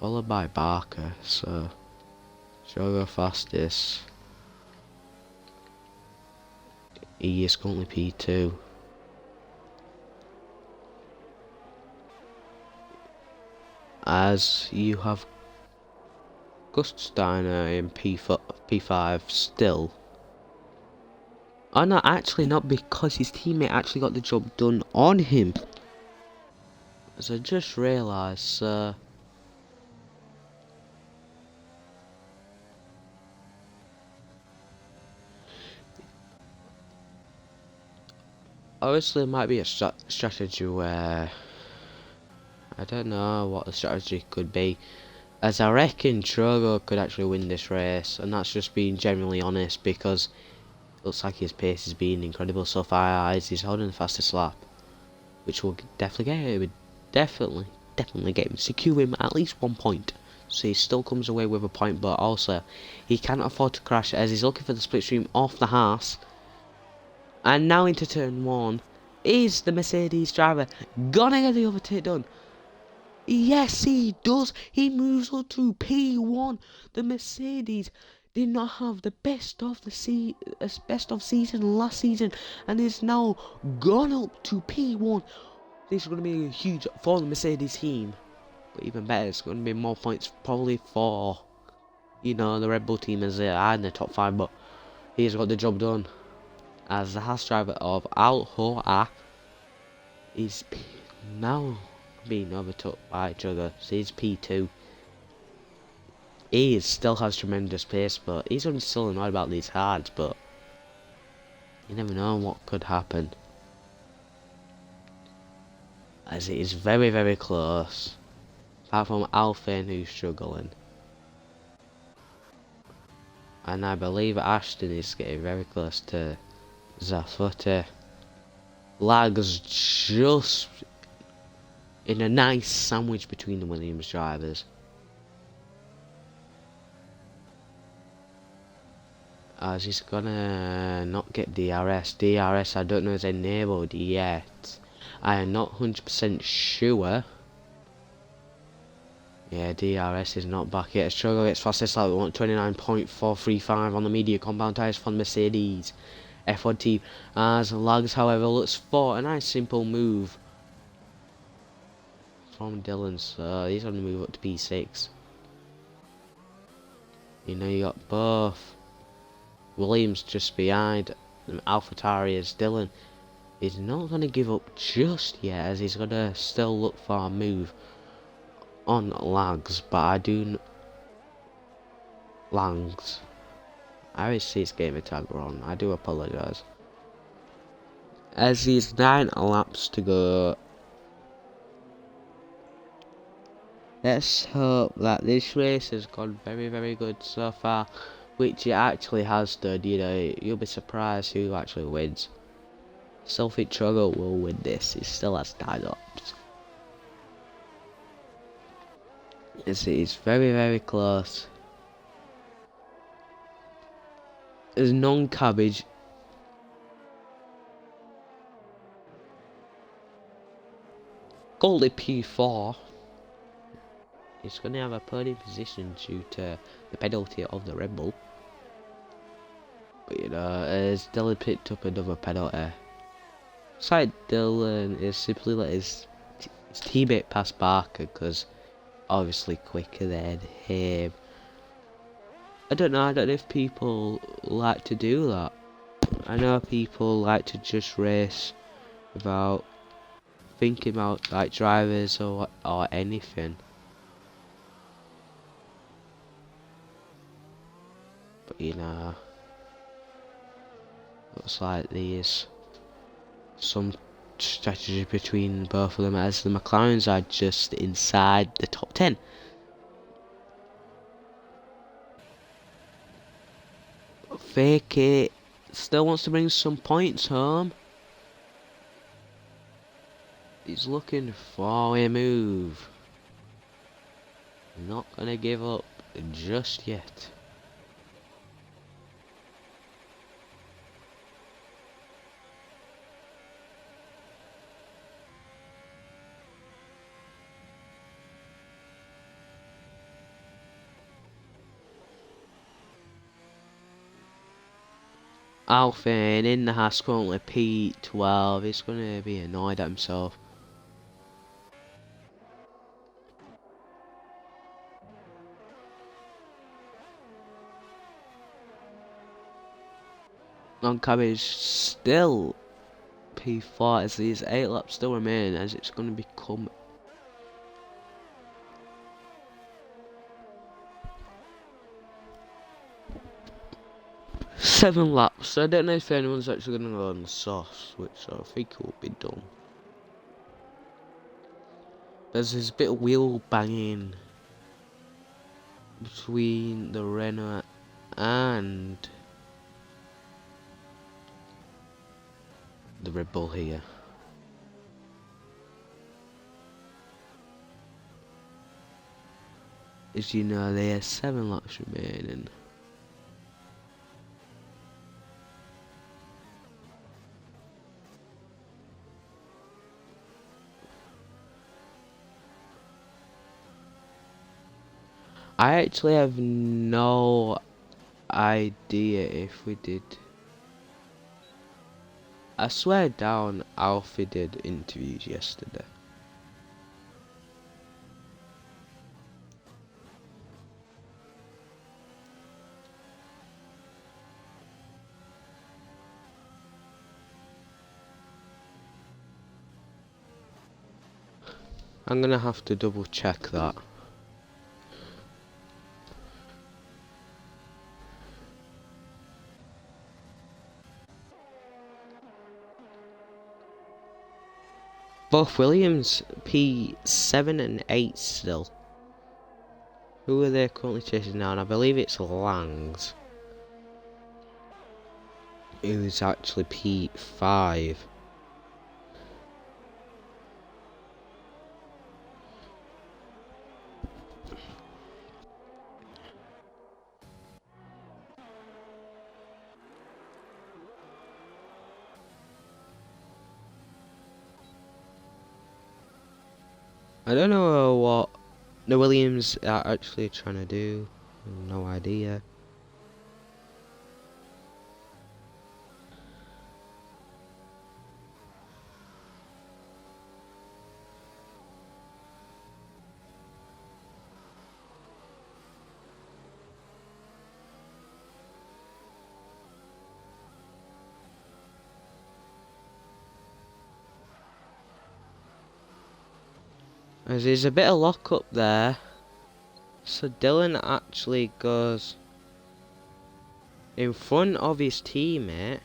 Followed by Barker, so Churro fastest. He is currently P2. as you have Steiner in P5 still. Oh no, actually not, because his teammate actually got the job done on him. As I just realised, obviously it might be a strategy where I don't know what the strategy could be, as I reckon Trogo could actually win this race, and that's just being generally honest, because it looks like his pace has been incredible so far, as he's holding the fastest lap, which will definitely get him, definitely get him, secure him at least 1 point. So he still comes away with a point, but also he can't afford to crash, as he's looking for the split stream off the Haas. And now into turn 1, is the Mercedes driver gonna get the overtake done? Yes, he does. He moves up to P1. The Mercedes did not have the best of season last season, and is now gone up to P1. This is going to be huge for the Mercedes team, but even better, it's going to be more points probably for, you know, the Red Bull team, as they are in the top 5. But he's got the job done, as the Haas driver of Al Hoa is now being overtook by Jugger. So he's P2. He still has tremendous pace, but he's only still annoyed about these hards, but you never know what could happen, as it is very, very close, apart from Alfin, who's struggling. And I believe Ashton is getting very close to Zafote. Lags just in a nice sandwich between the Williams drivers, as he's gonna not get DRS. DRS I don't know is enabled yet. I am not 100% sure. Yeah, DRS is not back yet. Struggle gets fastest lap, 29.435 on the media compound tyres for the Mercedes F1 team. As Lags, however, looks for a nice simple move from Dylan, so he's going to move up to P6. You know, you got both Williams just behind AlphaTauri, as Dylan is not going to give up just yet, as he's going to still look for a move on Lags. But I do Langs. I always see his game tag wrong. I do apologise. As he's 9 laps to go. Let's hope that this race has gone very, very good so far, which it actually has done. You know, you'll be surprised who actually wins. Still think Trogo will win this. He still has 9 laps. It's very, very close. There's non-cabbage. Goldie P4 is going to have a podium position due to the penalty of the Red Bull. But you know, as Dylan picked up another penalty. Side Dylan is simply let his teammate pass Barker, because obviously quicker than him. I don't know if people like to do that. I know people like to just race without thinking about like drivers or anything. But you know, looks like there's some strategy between both of them, as the McLarens are just inside the top 10. Fake it still wants to bring some points home. He's looking for a move. Not gonna give up just yet. Alfin in the Haas currently P12. He's going to be annoyed at himself. non-cabbage still P4 as these 8 laps still remain, as it's going to become seven laps. So I don't know if anyone's actually going to go on the sauce, which I think will be done. There's this bit of wheel banging between the Renault and the Red Bull here. As you know, there's 7 laps remaining. I actually have no idea if we did. I swear down Alfie did interviews yesterday. I'm gonna have to double check that. Both Williams P7 and 8 still. Who are they currently chasing down? I believe it's Langs, who's actually P5. I don't know what the Williams are actually trying to do. No idea. As there's a bit of lock up there. So Dylan actually goes in front of his teammate.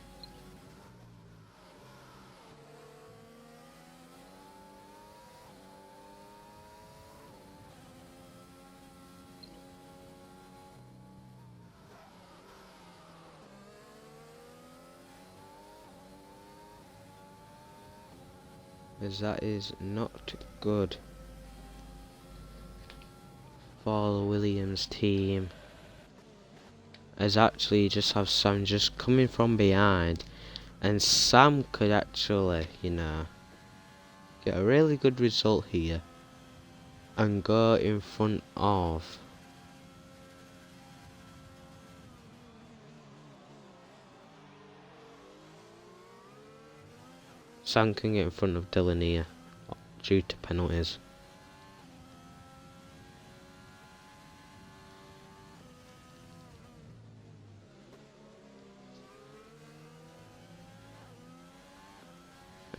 As that is not good for the Williams team. As actually you just have Sam just coming from behind, and Sam could actually, you know, get a really good result here and go in front of Sam can get in front of Dylan here due to penalties.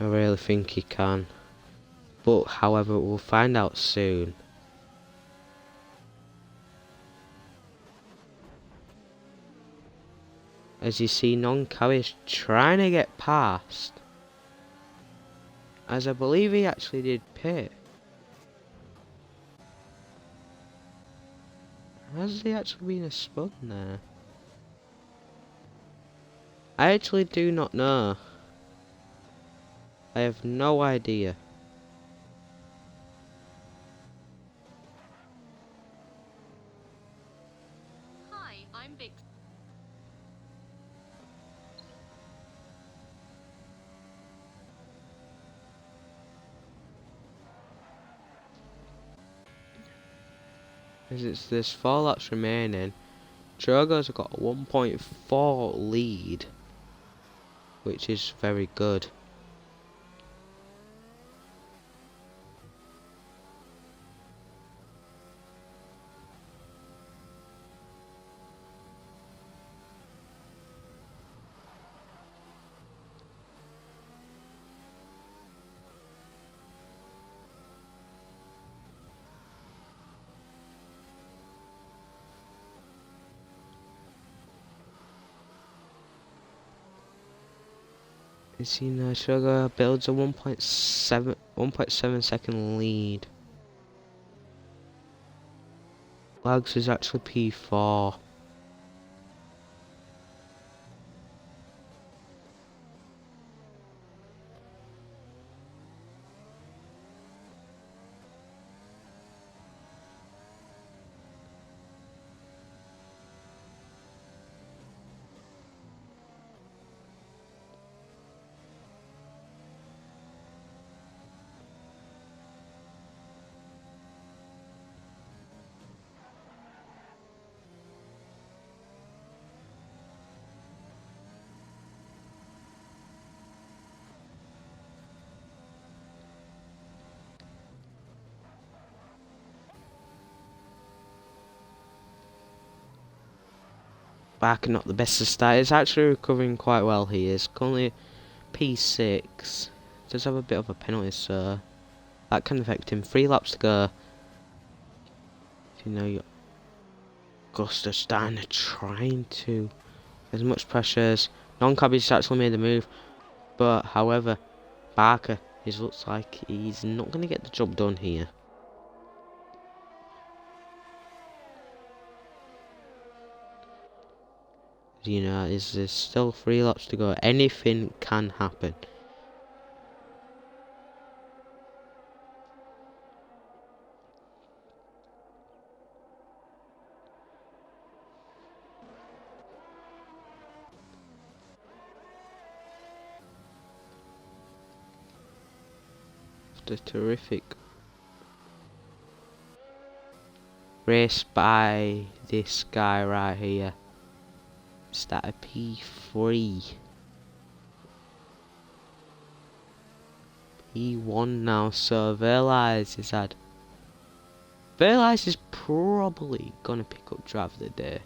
I really think he can, but however we'll find out soon. As you see, non-carriage trying to get past, as I believe he actually did pit. Has he actually been a spun there? I actually do not know. I have no idea. Hi, I'm Big. As it's this 4 laps remaining, Drogo's got a 1.4 lead, which is very good. Isina Sugar builds a 1.7 second lead. Lags is actually P4. Back not the best to start. It's actually recovering quite well. He is currently P6. Does have a bit of a penalty, so that can affect him. 3 laps to go. You know, Gustav Steiner trying to as much pressure as Non-Cabbage actually made the move, but however, Barker, it looks like he's not going to get the job done here. You know, there's still 3 laps to go. Anything can happen. After terrific race by this guy right here. Start at P3. P1 now, so Verlies is had. Verlies is probably gonna pick up driver of the day.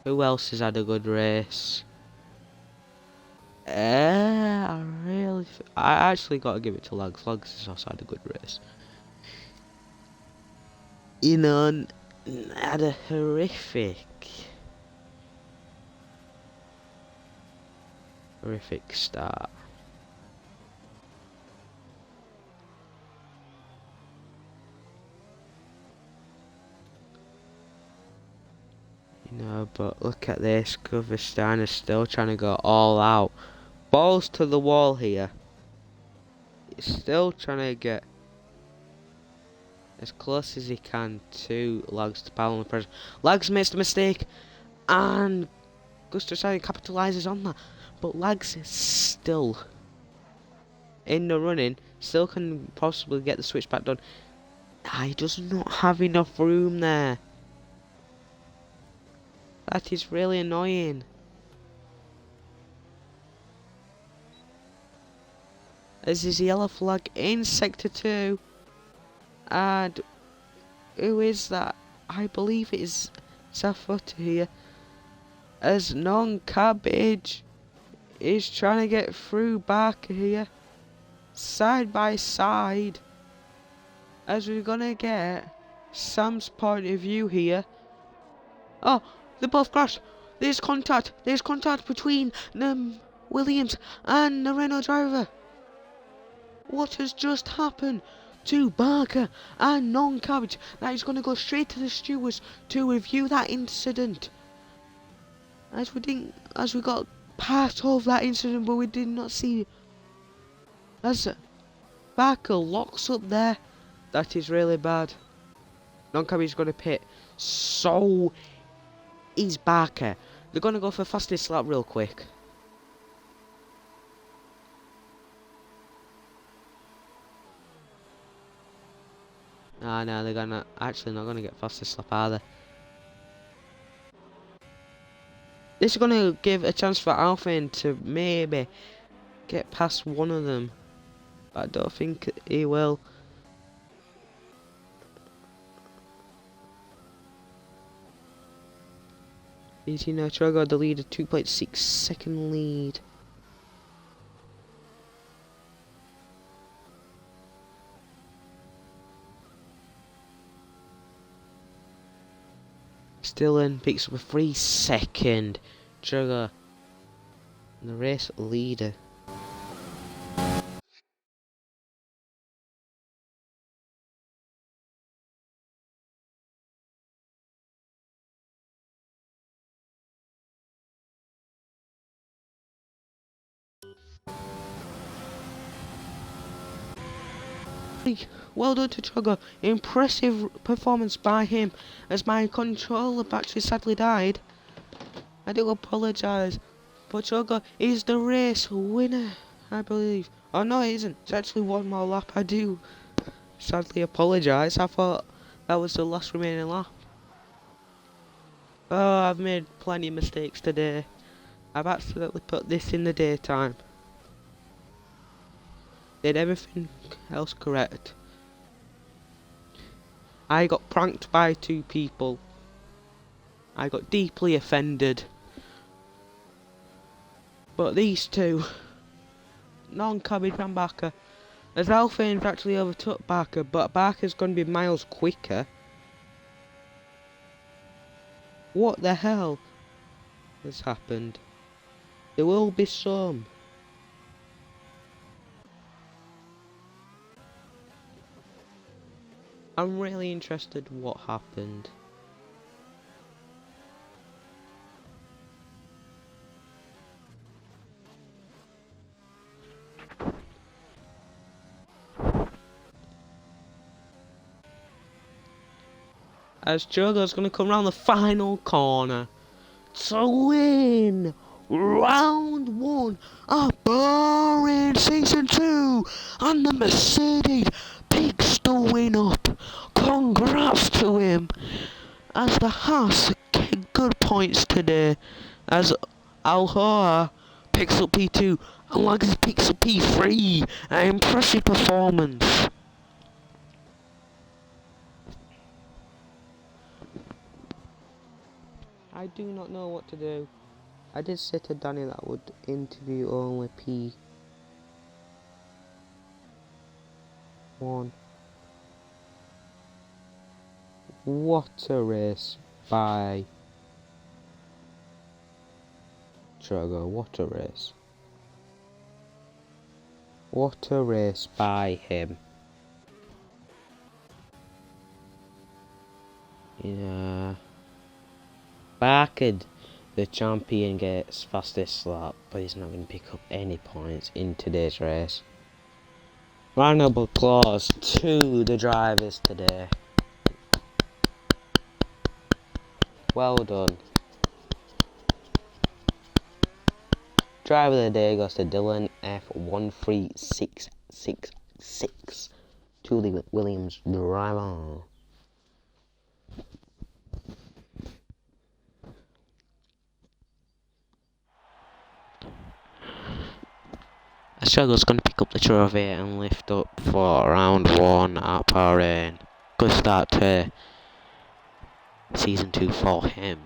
Who else has had a good race? I actually got to give it to Lags. Lags has also had a good race. You know, had a horrific start. You know, but look at this. Guverstein is still trying to go all out. Balls to the wall here. He's still trying to get as close as he can to Lags to power on the pressure. Lags makes the mistake, and Gustavstein capitalises on that. But Lags is still in the running, still can possibly get the switchback done. He does not have enough room there. That is really annoying. This is yellow flag in sector 2. And who is that? I believe it is Safote here. As Non-Cabbage is trying to get through back here. Side by side. As we're gonna get Sam's point of view here. Oh, they both crashed. There's contact. There's contact between Williams and the Renault driver. What has just happened to Barker and Non-Cabbage? That is going to go straight to the stewards to review that incident. As we got part of that incident, but we did not see. As Barker locks up there, that is really bad. Non-Cabbage is going to pit. So is Barker. They're going to go for fastest lap real quick. No, they're gonna actually not gonna get fastest lap, are they? This is gonna give a chance for Alfin to maybe get past one of them, but I don't think he will. BT Nitro got the lead, a 2.6 second lead. Dylan picks up a 3-second. Trigger, the race leader. Well done to Trugger. Impressive performance by him, as my controller battery sadly died. I do apologise, but Trugger is the race winner, I believe. Oh no, it isn't. It's actually one more lap. I do sadly apologise. I thought that was the last remaining lap. Oh, I've made plenty of mistakes today. I've accidentally put this in the daytime. Did everything else correct. I got pranked by 2 people. I got deeply offended. But these 2, non-cabbage and Barker, as Alphane's actually overtook Barker, but Barker's going to be miles quicker. What the hell has happened? There will be some. I'm really interested what happened. As Jugger's going to come around the final corner to win round 1 of Bahrain Season 2, and the Mercedes picks the win up. Congrats to him, as the Haas get good points today, as Alhoa picks up P2 and Legacy picks up P3. An impressive performance. I do not know what to do. I did say to Danny that I would interview only P1. What a race by Trugger, what a race. What a race by him. Yeah. Barker, the champion, gets fastest lap, but he's not going to pick up any points in today's race. Round of applause to the drivers today. Well done. Driver of the day goes to Dylan F13666. To the Williams driver. Struggle's going to pick up the trophy and lift up for round 1 at Bahrain. Good start to season 2 for him.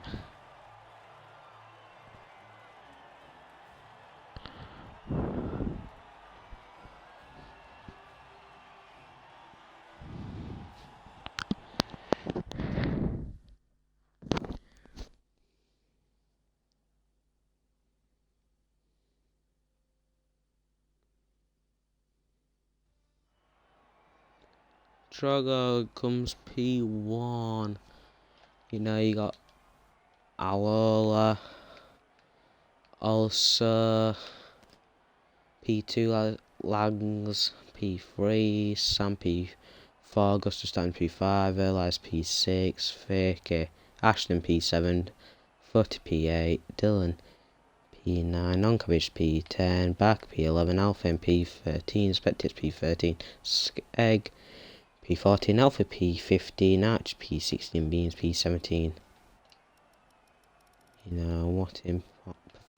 Struggle comes P1. You know, you got Alola, also P2 Langs, P3, Sam P4, Gustav Stein P5, Elias P6, Fake, Ashton P7, Footy P8, Dylan P9, Non-Cabbage P10, Back P11, Alpha P13, Spectix P13, Egg P14, Alpha P15, Arch P16, Beans P17. You know, what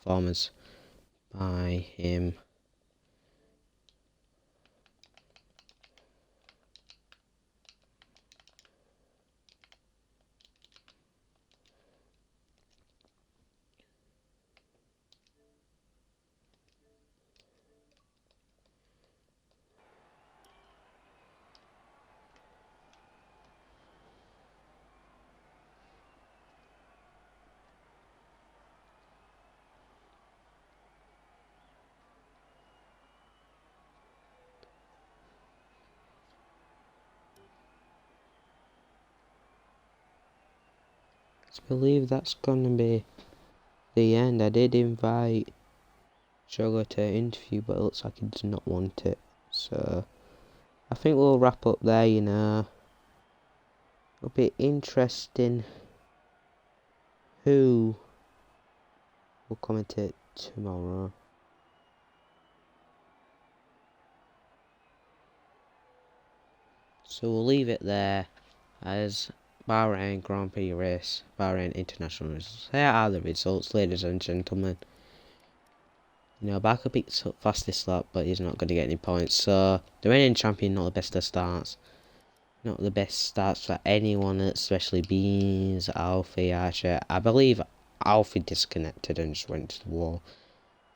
performance by him. I believe that's gonna be the end. I did invite Sugar to interview, but it looks like he does not want it. So I think we'll wrap up there, you know. It'll be interesting who will commentate tomorrow. So we'll leave it there as Bahrain Grand Prix race, Bahrain International results. Here are the results, ladies and gentlemen. You know, Barker beats up fastest lap, but he's not going to get any points. So the reigning champion, not the best of starts. Not the best starts for anyone, especially Beans, Alfie, Archer. I believe Alfie disconnected and just went to the wall.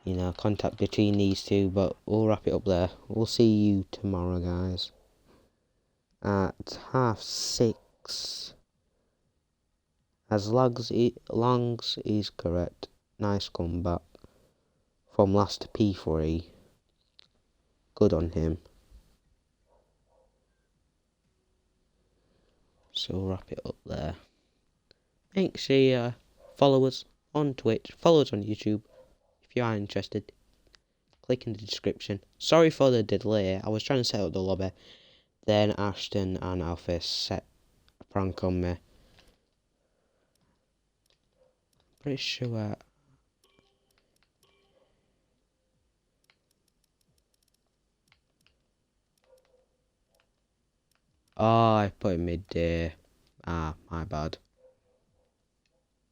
You know, contact between these two, but we'll wrap it up there. We'll see you tomorrow, guys. At 6:30. As Longs is correct. Nice comeback. From last to P3. Good on him. So we'll wrap it up there. Make sure you follow us on Twitch. Follow us on YouTube. If you are interested. Click in the description. Sorry for the delay. I was trying to set up the lobby. Then Ashton and Alfie set a prank on me. Pretty sure. Oh, I put it midday. Ah, my bad.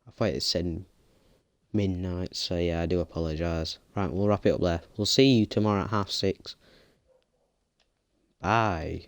I thought it said midnight, so yeah, I do apologise. Right, we'll wrap it up there. We'll see you tomorrow at 6:30. Bye.